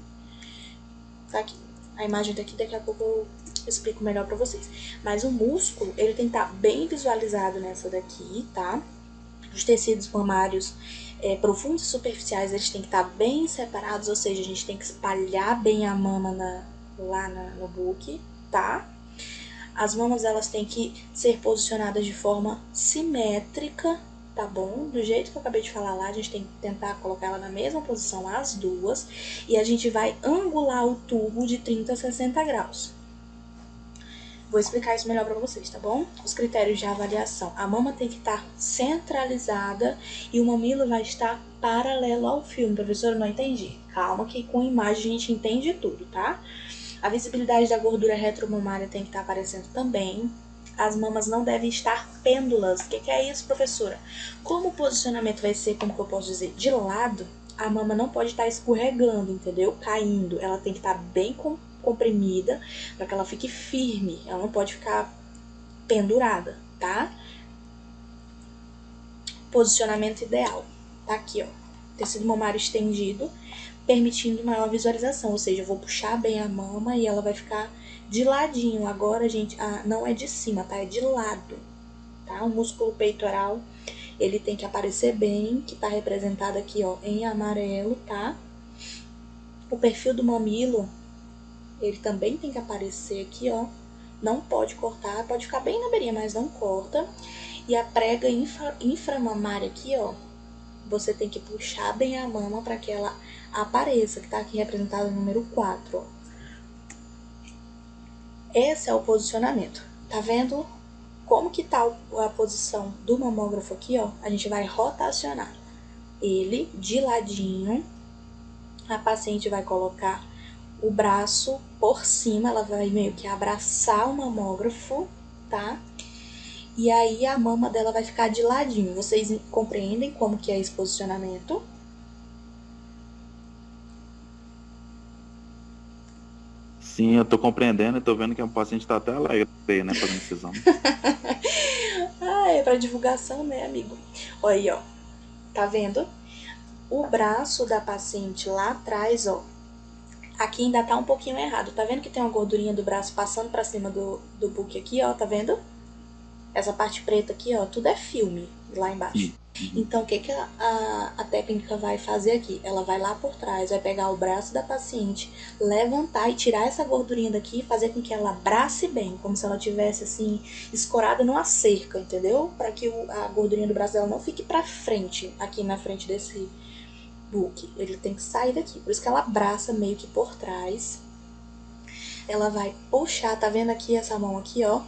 S1: Tá aqui. A imagem daqui, daqui a pouco eu explico melhor para vocês. Mas o músculo, ele tem que estar bem visualizado nessa daqui, tá? Os tecidos mamários profundos e superficiais, eles têm que estar bem separados, ou seja, a gente tem que espalhar bem a mama lá no buque, tá? As mamas, elas têm que ser posicionadas de forma simétrica, tá bom? Do jeito que eu acabei de falar lá, a gente tem que tentar colocar ela na mesma posição, as duas, e a gente vai angular o tubo de 30 a 60 graus. Vou explicar isso melhor pra vocês, tá bom? Os critérios de avaliação. A mama tem que estar centralizada e o mamilo vai estar paralelo ao filme. Professora, não entendi. Calma que com imagem a gente entende tudo, tá? A visibilidade da gordura retromamária tem que estar aparecendo também. As mamas não devem estar pêndulas. O que é isso, professora? Como o posicionamento vai ser, como que eu posso dizer, de lado, a mama não pode estar escorregando, entendeu? Caindo. Ela tem que estar bem comprimida para que ela fique firme. Ela não pode ficar pendurada, tá? Posicionamento ideal. Tá aqui, ó. Tecido mamário estendido, permitindo maior visualização, ou seja, eu vou puxar bem a mama e ela vai ficar de ladinho. Agora, gente, não é de cima, tá? É de lado, tá? O músculo peitoral, ele tem que aparecer bem, que tá representado aqui, ó, em amarelo, tá? O perfil do mamilo, ele também tem que aparecer aqui, ó. Não pode cortar, pode ficar bem na beirinha, mas não corta. E a prega inframamária aqui, ó, você tem que puxar bem a mama para que ela apareça, que tá aqui representado no número 4, ó. Esse é o posicionamento. Tá vendo como que tá a posição do mamógrafo aqui, ó? A gente vai rotacionar ele de ladinho. A paciente vai colocar o braço por cima, ela vai meio que abraçar o mamógrafo, tá? E aí a mama dela vai ficar de ladinho. Vocês compreendem como que é esse posicionamento?
S2: Sim, eu tô compreendendo e tô vendo que a paciente tá até alegre, né, fazendo esse exame.
S1: Ah, é pra divulgação, né, amigo? Olha aí, ó. Tá vendo? O braço da paciente lá atrás, ó. Aqui ainda tá um pouquinho errado. Tá vendo que tem uma gordurinha do braço passando pra cima do book aqui, ó? Tá vendo? Essa parte preta aqui, ó, tudo é filme lá embaixo. Então, o que a técnica vai fazer aqui? Ela vai lá por trás, vai pegar o braço da paciente, levantar e tirar essa gordurinha daqui e fazer com que ela abrace bem, como se ela tivesse, assim, escorada numa cerca, entendeu? Para que a gordurinha do braço dela não fique pra frente, aqui na frente desse book. Ele tem que sair daqui. Por isso que ela abraça meio que por trás. Ela vai puxar, tá vendo aqui essa mão aqui, ó?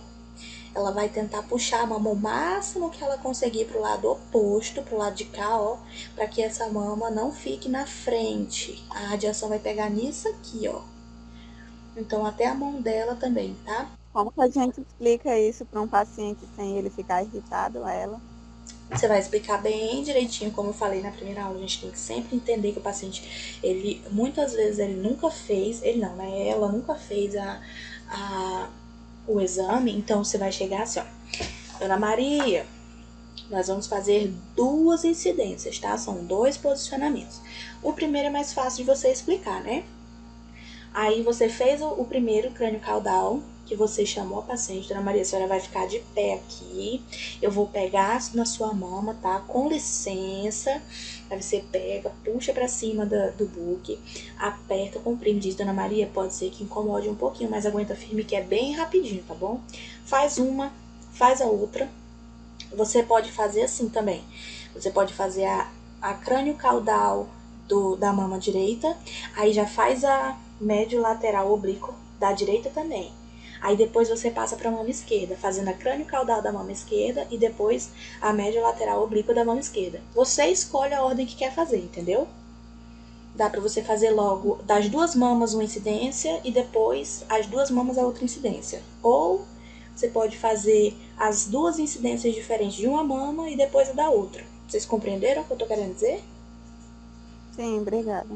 S1: Ela vai tentar puxar a mama o máximo que ela conseguir pro lado oposto, pro lado de cá, ó, para que essa mama não fique na frente. A radiação vai pegar nisso aqui, ó. Então até a mão dela também, tá?
S3: Como que a gente explica isso para um paciente sem ele ficar irritado a ela?
S1: Você vai explicar bem direitinho, como eu falei na primeira aula. A gente tem que sempre entender que o paciente, ele muitas vezes ele nunca fez, ele não, né? Ela nunca fez o exame, então você vai chegar assim, ó. Dona Maria, nós vamos fazer 2 incidências, tá? São 2 posicionamentos. O primeiro é mais fácil de você explicar, né? Aí você fez o primeiro crânio caudal, que você chamou a paciente. Dona Maria, a senhora vai ficar de pé aqui. Eu vou pegar na sua mama, tá? Com licença. Aí você pega, puxa pra cima do book, aperta, comprime, diz, Dona Maria, pode ser que incomode um pouquinho, mas aguenta firme que é bem rapidinho, tá bom? Faz uma, faz a outra. Você pode fazer assim também. Você pode fazer a crânio caudal da mama direita, aí já faz a médio lateral oblíquo da direita também. Aí depois você passa para a mama esquerda, fazendo a crânio caudal da mama esquerda e depois a médio lateral oblíqua da mama esquerda. Você escolhe a ordem que quer fazer, entendeu? Dá para você fazer logo das 2 mamas uma incidência e depois as 2 mamas a outra incidência. Ou você pode fazer as 2 incidências diferentes de uma mama e depois a da outra. Vocês compreenderam o que eu tô querendo dizer?
S3: Sim, obrigada.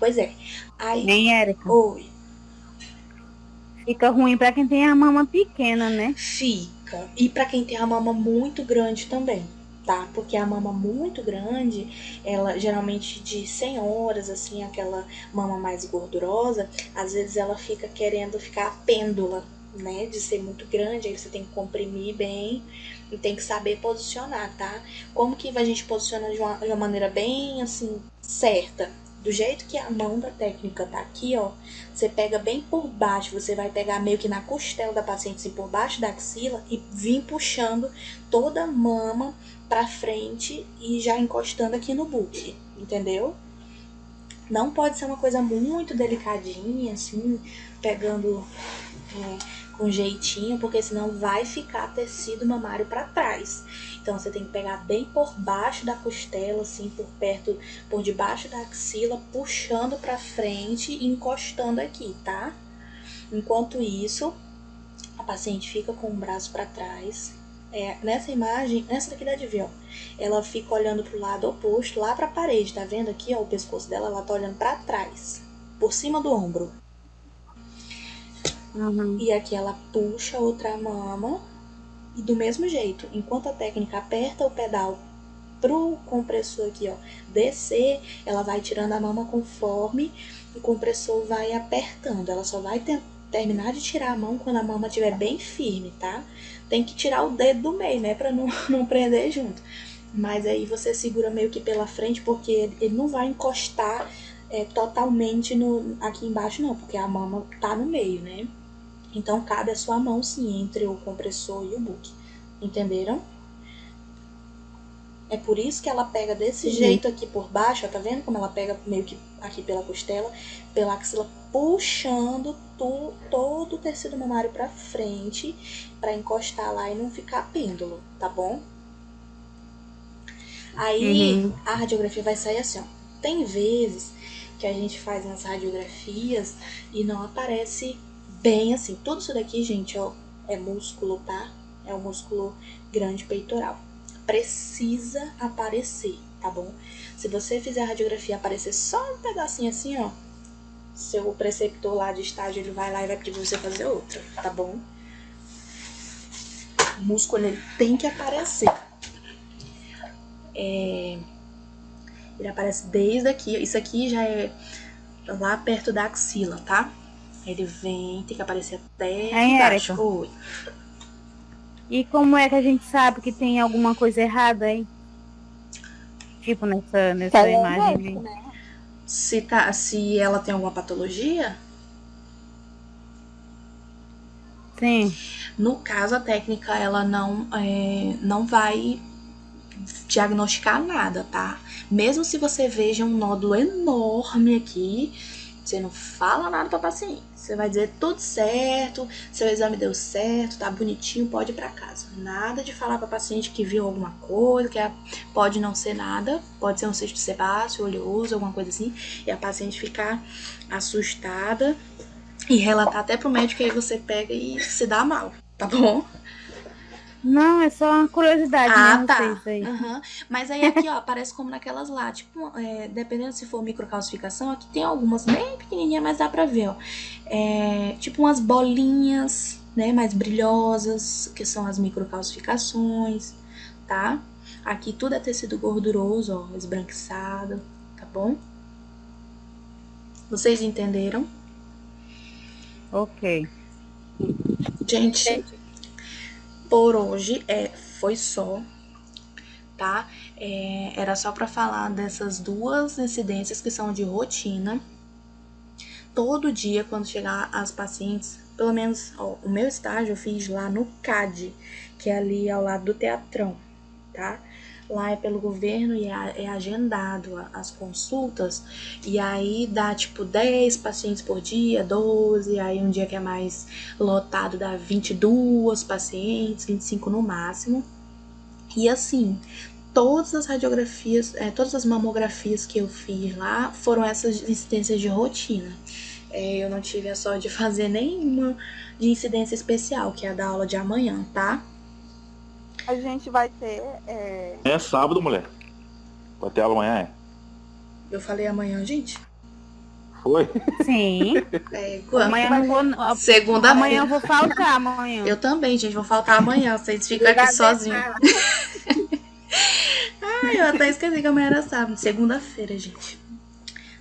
S1: Pois é. Aí...
S4: Nem, Érica.
S1: Oi.
S4: Fica ruim pra quem tem a mama pequena, né?
S1: Fica. E pra quem tem a mama muito grande também, tá? Porque a mama muito grande, ela geralmente de senhoras, assim, aquela mama mais gordurosa, às vezes ela fica querendo ficar pêndula, né? De ser muito grande, aí você tem que comprimir bem e tem que saber posicionar, tá? Como que a gente posiciona de uma maneira bem, assim, certa? Do jeito que a mão da técnica tá aqui, ó, você pega bem por baixo, você vai pegar meio que na costela da paciente, assim, por baixo da axila e vir puxando toda a mama pra frente e já encostando aqui no book, entendeu? Não pode ser uma coisa muito delicadinha, assim, pegando com jeitinho, porque senão vai ficar tecido mamário pra trás. Então você tem que pegar bem por baixo da costela, assim, por perto, por debaixo da axila, puxando pra frente e encostando aqui, tá? Enquanto isso, a paciente fica com o braço pra trás. Nessa imagem, nessa daqui dá de ver, ó, ela fica olhando pro lado oposto, lá pra parede, tá vendo aqui, ó, o pescoço dela, ela tá olhando pra trás, por cima do ombro.
S3: Uhum.
S1: E aqui ela puxa outra mama e do mesmo jeito, enquanto a técnica aperta o pedal pro compressor aqui, ó, descer, ela vai tirando a mama conforme o compressor vai apertando. Ela só vai terminar de tirar a mão quando a mama estiver bem firme, tá? Tem que tirar o dedo do meio, né, pra não prender junto. Mas aí você segura meio que pela frente, porque ele não vai encostar totalmente aqui embaixo, não, porque a mama tá no meio, né? Então cabe a sua mão, sim, entre o compressor e o book. Entenderam? É por isso que ela pega desse jeito aqui por baixo, ó, tá vendo como ela pega meio que aqui pela costela, pela axila, puxando todo o tecido mamário pra frente, pra encostar lá e não ficar pêndulo, tá bom? Aí a radiografia vai sair assim, ó. Tem vezes que a gente faz umas radiografias e não aparece bem assim. Tudo isso daqui, gente, ó, é músculo, tá? É o músculo grande peitoral. Precisa aparecer, tá bom? Se você fizer a radiografia aparecer só um pedacinho assim, ó, seu preceptor lá de estágio, ele vai lá e vai pedir pra você fazer outra, tá bom? O músculo, ele tem que aparecer. Ele aparece desde aqui. Isso aqui já é lá perto da axila, tá? Ele vem, tem que aparecer até embaixo.
S4: Érica.
S1: Oi.
S4: E como é que a gente sabe que tem alguma coisa errada aí? Tipo nessa imagem.
S1: Se ela tem alguma patologia?
S4: Sim.
S1: No caso, a técnica, ela não vai diagnosticar nada, tá? Mesmo se você veja um nódulo enorme aqui, você não fala nada pra paciente. Você vai dizer tudo certo, seu exame deu certo, tá bonitinho, pode ir pra casa. Nada de falar pra paciente que viu alguma coisa, que pode não ser nada, pode ser um cisto sebáceo, oleoso, alguma coisa assim, e a paciente ficar assustada e relatar até pro médico, aí você pega e se dá mal, tá bom?
S4: Não, é só uma curiosidade mesmo,
S1: Tá.
S4: sei isso aí.
S1: Uhum. Mas aí aqui, ó, parece como naquelas lá. Tipo, dependendo se for microcalcificação, aqui tem algumas bem pequenininhas, mas dá pra ver, ó. Tipo umas bolinhas, né, mais brilhosas, que são as microcalcificações, tá? Aqui tudo é tecido gorduroso, ó, esbranquiçado, tá bom? Vocês entenderam?
S4: Ok.
S1: Gente, por hoje foi só, tá? Era só pra falar dessas duas incidências que são de rotina. Todo dia, quando chegar as pacientes, pelo menos, ó, o meu estágio eu fiz lá no CAD, que é ali ao lado do Teatrão, tá? Lá é pelo governo e é agendado as consultas, e aí dá tipo 10 pacientes por dia, 12, aí um dia que é mais lotado dá 22 pacientes, 25 no máximo. E assim, todas as radiografias, todas as mamografias que eu fiz lá foram essas incidências de rotina. Eu não tive a sorte de fazer nenhuma de incidência especial, que é a da aula de amanhã, tá?
S3: A gente vai ter.
S2: É sábado, mulher. Vai ter aula amanhã,
S1: Eu falei amanhã, gente?
S2: Foi?
S4: Sim.
S1: Quando?
S4: Amanhã eu não vou.
S1: Segunda-feira.
S4: Amanhã eu vou faltar amanhã.
S1: Eu também, gente, vou faltar amanhã. Vocês ficam aqui sozinhos. Ai, eu até esqueci que amanhã era sábado. Segunda-feira, gente.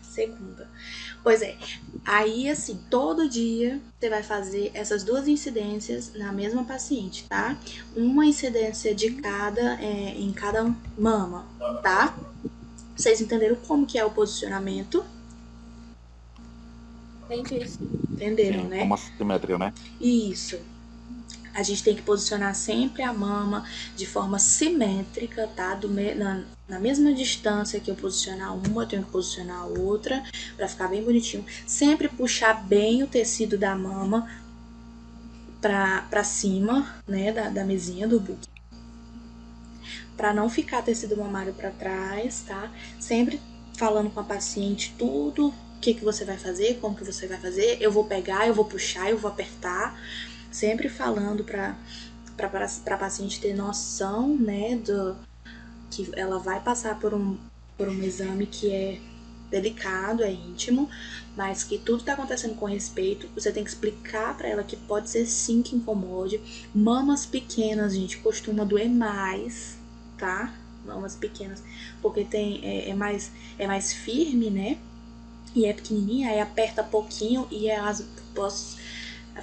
S1: Segunda. Pois é. Aí, assim, todo dia você vai fazer essas duas incidências na mesma paciente, tá? Uma incidência de cada, em cada mama, tá? Vocês entenderam como que é o posicionamento? Entenderam, né?
S2: Uma simetria, né?
S1: Isso. A gente tem que posicionar sempre a mama de forma simétrica, tá? Na mesma distância que eu posicionar uma, eu tenho que posicionar a outra, pra ficar bem bonitinho. Sempre puxar bem o tecido da mama pra cima, né? Da mesinha do buquê. Pra não ficar tecido mamário pra trás, tá? Sempre falando com a paciente tudo, o que você vai fazer, como que você vai fazer. Eu vou pegar, eu vou puxar, eu vou apertar. Sempre falando pra paciente ter noção, né, que ela vai passar por um exame que é delicado, é íntimo, mas que tudo tá acontecendo com respeito. Você tem que explicar pra ela que pode ser sim que incomode. Mamas pequenas, gente, costuma doer mais, tá? Mamas pequenas, porque é mais firme, né? E é pequenininha, aí aperta pouquinho e posso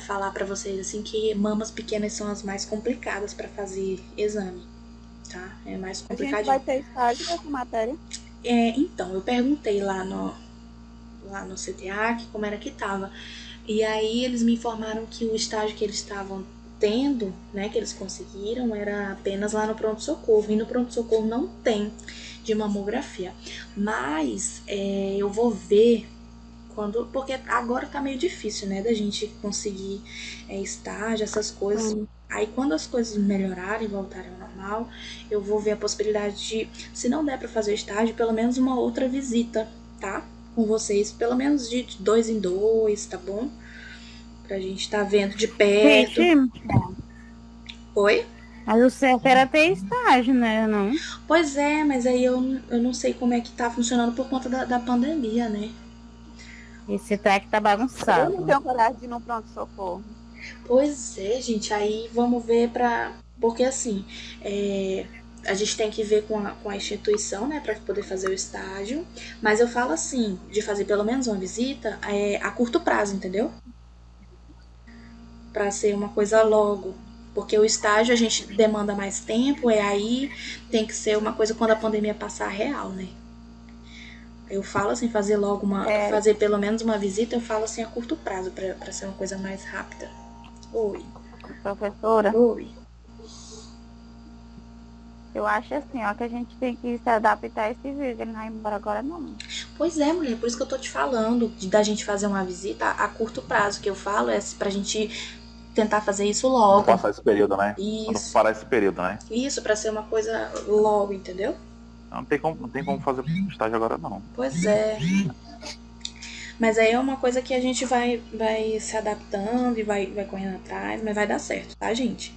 S1: falar pra vocês assim que mamas pequenas são as mais complicadas pra fazer exame, tá? É mais complicado.
S3: A gente vai ter estágio dessa matéria?
S1: Então, eu perguntei lá no CTA que como era que tava. E aí eles me informaram que o estágio que eles estavam tendo, né, que eles conseguiram, era apenas lá no pronto-socorro. E no pronto-socorro não tem de mamografia. Mas eu vou ver porque agora tá meio difícil, né, da gente conseguir estágio, essas coisas. Aí quando as coisas melhorarem e voltarem ao normal, eu vou ver a possibilidade de, se não der pra fazer o estágio, pelo menos uma outra visita, tá? Com vocês, pelo menos de 2 em 2, tá bom? Pra gente tá vendo de perto.
S4: Gente,
S1: Oi?
S4: mas o certo era ter estágio, né? Não?
S1: Pois é, mas aí eu não sei como é que tá funcionando por conta da pandemia, né?
S4: Esse track tá
S3: Eu
S4: bagunçado.
S3: não tenho coragem de ir no pronto-socorro.
S1: Pois é, gente, aí vamos ver porque assim, a gente tem que ver com a instituição, né, pra poder fazer o estágio, mas eu falo assim, de fazer pelo menos uma visita a curto prazo, entendeu? Pra ser uma coisa logo, porque o estágio a gente demanda mais tempo, aí tem que ser uma coisa quando a pandemia passar real, né? Eu falo assim, fazer logo fazer pelo menos uma visita, eu falo assim a curto prazo, pra ser uma coisa mais rápida. Oi.
S4: Professora,
S1: Oi.
S4: eu acho assim, ó, que a gente tem que se adaptar a esse vírus. Ele não vai embora agora, não.
S1: Pois é, mulher, por isso que eu tô te falando, da gente fazer uma visita a curto prazo, que eu falo é pra gente tentar fazer isso logo.
S2: Não passar esse período, né?
S1: Isso.
S2: Quando parar esse período, né?
S1: Isso, pra ser uma coisa logo, entendeu?
S2: Não tem como fazer estágio agora, não.
S1: Pois é. Mas aí é uma coisa que a gente vai se adaptando e vai correndo atrás, mas vai dar certo, tá, gente?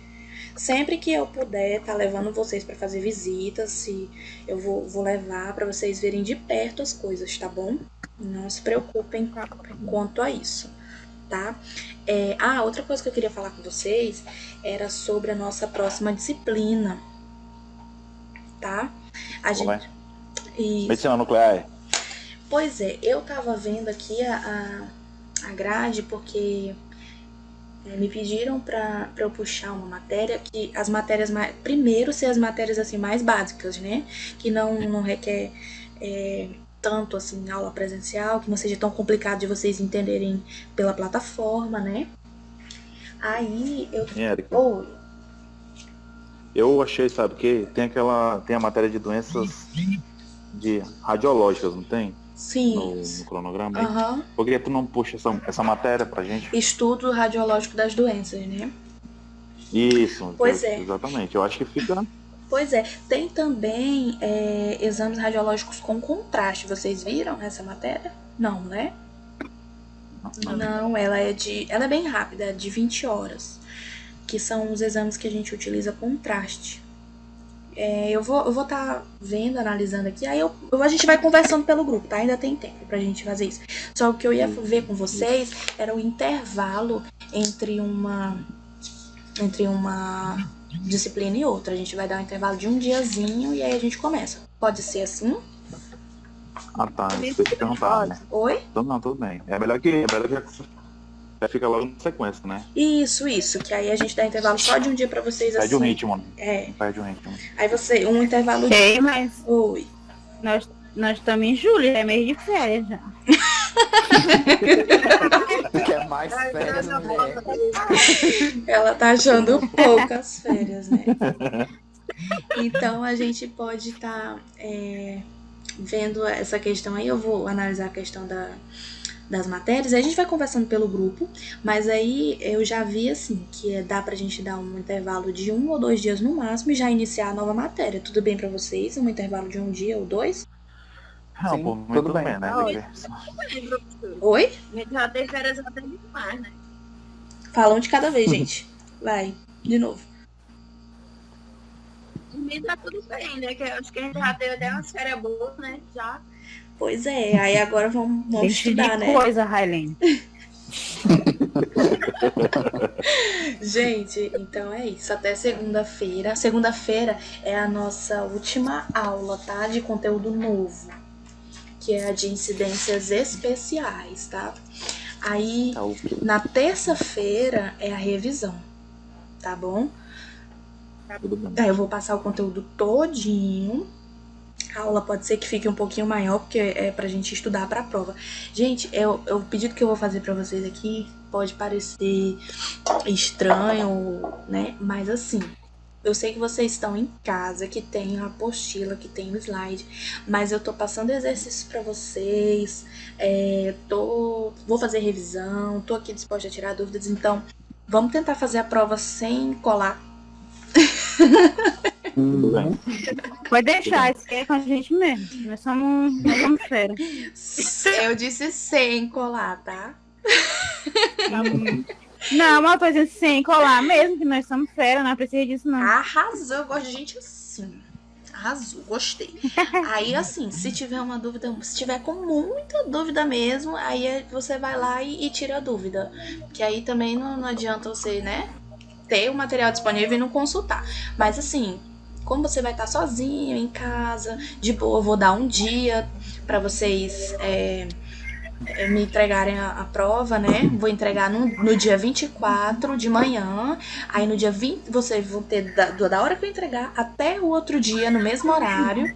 S1: Sempre que eu puder tá levando vocês pra fazer visitas, se eu vou levar pra vocês verem de perto as coisas, tá bom? Não se preocupem quanto a isso, tá? Outra coisa que eu queria falar com vocês era sobre a nossa próxima disciplina, tá? A gente... Isso.
S2: Medicina nuclear.
S1: Pois é, eu tava vendo aqui a grade porque me pediram pra eu puxar uma matéria que as matérias mais... Primeiro ser as matérias assim mais básicas, né? Que não requer tanto assim aula presencial, que não seja tão complicado de vocês entenderem pela plataforma, né? Aí eu...
S2: Érica,
S1: Oi.
S2: eu achei, sabe o quê? Tem a matéria de doenças radiológicas, não tem?
S1: Sim.
S2: No cronograma aí.
S1: Aham.
S2: Por que tu não puxa essa matéria pra gente?
S1: Estudo radiológico das doenças, né?
S2: Isso.
S1: Pois é.
S2: Exatamente. Eu acho que fica...
S1: Pois é. Tem também exames radiológicos com contraste. Vocês viram essa matéria? Não, né? Não, ela é bem rápida, é de 20 horas. Que são os exames que a gente utiliza contraste. Eu vou estar vendo, analisando aqui. Aí a gente vai conversando pelo grupo, tá? Ainda tem tempo pra gente fazer isso. Só que eu ia ver com vocês era o intervalo entre uma disciplina e outra. A gente vai dar um intervalo de um diazinho e aí a gente começa. Pode ser assim?
S2: Ah, tá. Isso que perguntar, né?
S1: Oi?
S2: Então, não, tudo bem. É melhor que já fica logo na sequência, né?
S1: Isso. Que aí a gente dá intervalo só de um dia pra vocês assim.
S2: Perde um ritmo, né?
S1: Perde
S2: um ritmo.
S1: Aí um intervalo de...
S4: Ei, mas
S1: Oi.
S4: nós estamos em julho, é mês de férias já.
S8: Quer mais férias, mulher?
S1: Ela tá achando poucas férias, né? Então a gente pode estar vendo essa questão aí. Eu vou analisar a questão das matérias, aí a gente vai conversando pelo grupo, mas aí eu já vi assim, que dá pra gente dar um intervalo de 1 ou 2 dias no máximo e já iniciar a nova matéria. Tudo bem pra vocês? Um intervalo de 1 dia ou 2?
S2: Não,
S8: Sim,
S2: pô,
S8: tudo bem.
S2: né?
S1: Oi?
S5: A gente já tem férias até demais, né?
S1: Fala um de cada vez, gente. Vai, de novo.
S5: Por mim tá tudo bem, né? Que eu acho que a gente já teve até umas férias boas, né? Já.
S1: Pois é, aí agora vamos estudar, né?
S4: Coisa, Railene.
S1: Gente, então é isso. Até segunda-feira. Segunda-feira é a nossa última aula, tá? De conteúdo novo. Que é a de incidências especiais, tá? Aí, na terça-feira é a revisão, tá bom?
S2: Tudo bem.
S1: Aí eu vou passar o conteúdo todinho. A aula pode ser que fique um pouquinho maior, porque é pra gente estudar pra prova. Gente, o pedido que eu vou fazer pra vocês aqui pode parecer estranho, né? Mas assim, eu sei que vocês estão em casa, que tem a apostila, que tem o slide, mas eu tô passando exercícios pra vocês, vou fazer revisão, tô aqui disposta a tirar dúvidas, então vamos tentar fazer a prova sem colar.
S2: Tudo bem.
S4: Pode deixar, isso é com a gente mesmo. Nós somos fera.
S1: Eu disse sem colar, tá?
S4: Não, mas eu tô dizendo sem colar mesmo, que nós somos fera, não precisa disso não.
S1: Arrasou, eu gosto de gente assim. Arrasou, gostei. Aí, assim, se tiver uma dúvida, se tiver com muita dúvida mesmo, aí você vai lá e tira a dúvida. Que aí também não adianta você, né, ter o material disponível e não consultar. Mas, assim, como você vai estar sozinho em casa, de boa, eu vou dar um dia pra vocês me entregarem a prova, né? Vou entregar no dia 24 de manhã. Aí no dia 20, vocês vão ter da hora que eu entregar até o outro dia, no mesmo horário.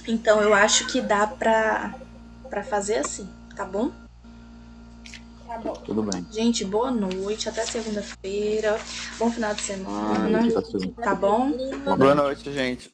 S1: Então eu acho que dá pra fazer assim, tá bom?
S6: Tá bom.
S2: Tudo bem.
S1: Gente, boa noite, até segunda-feira. Bom final de semana. Tá bom?
S8: Boa noite, gente.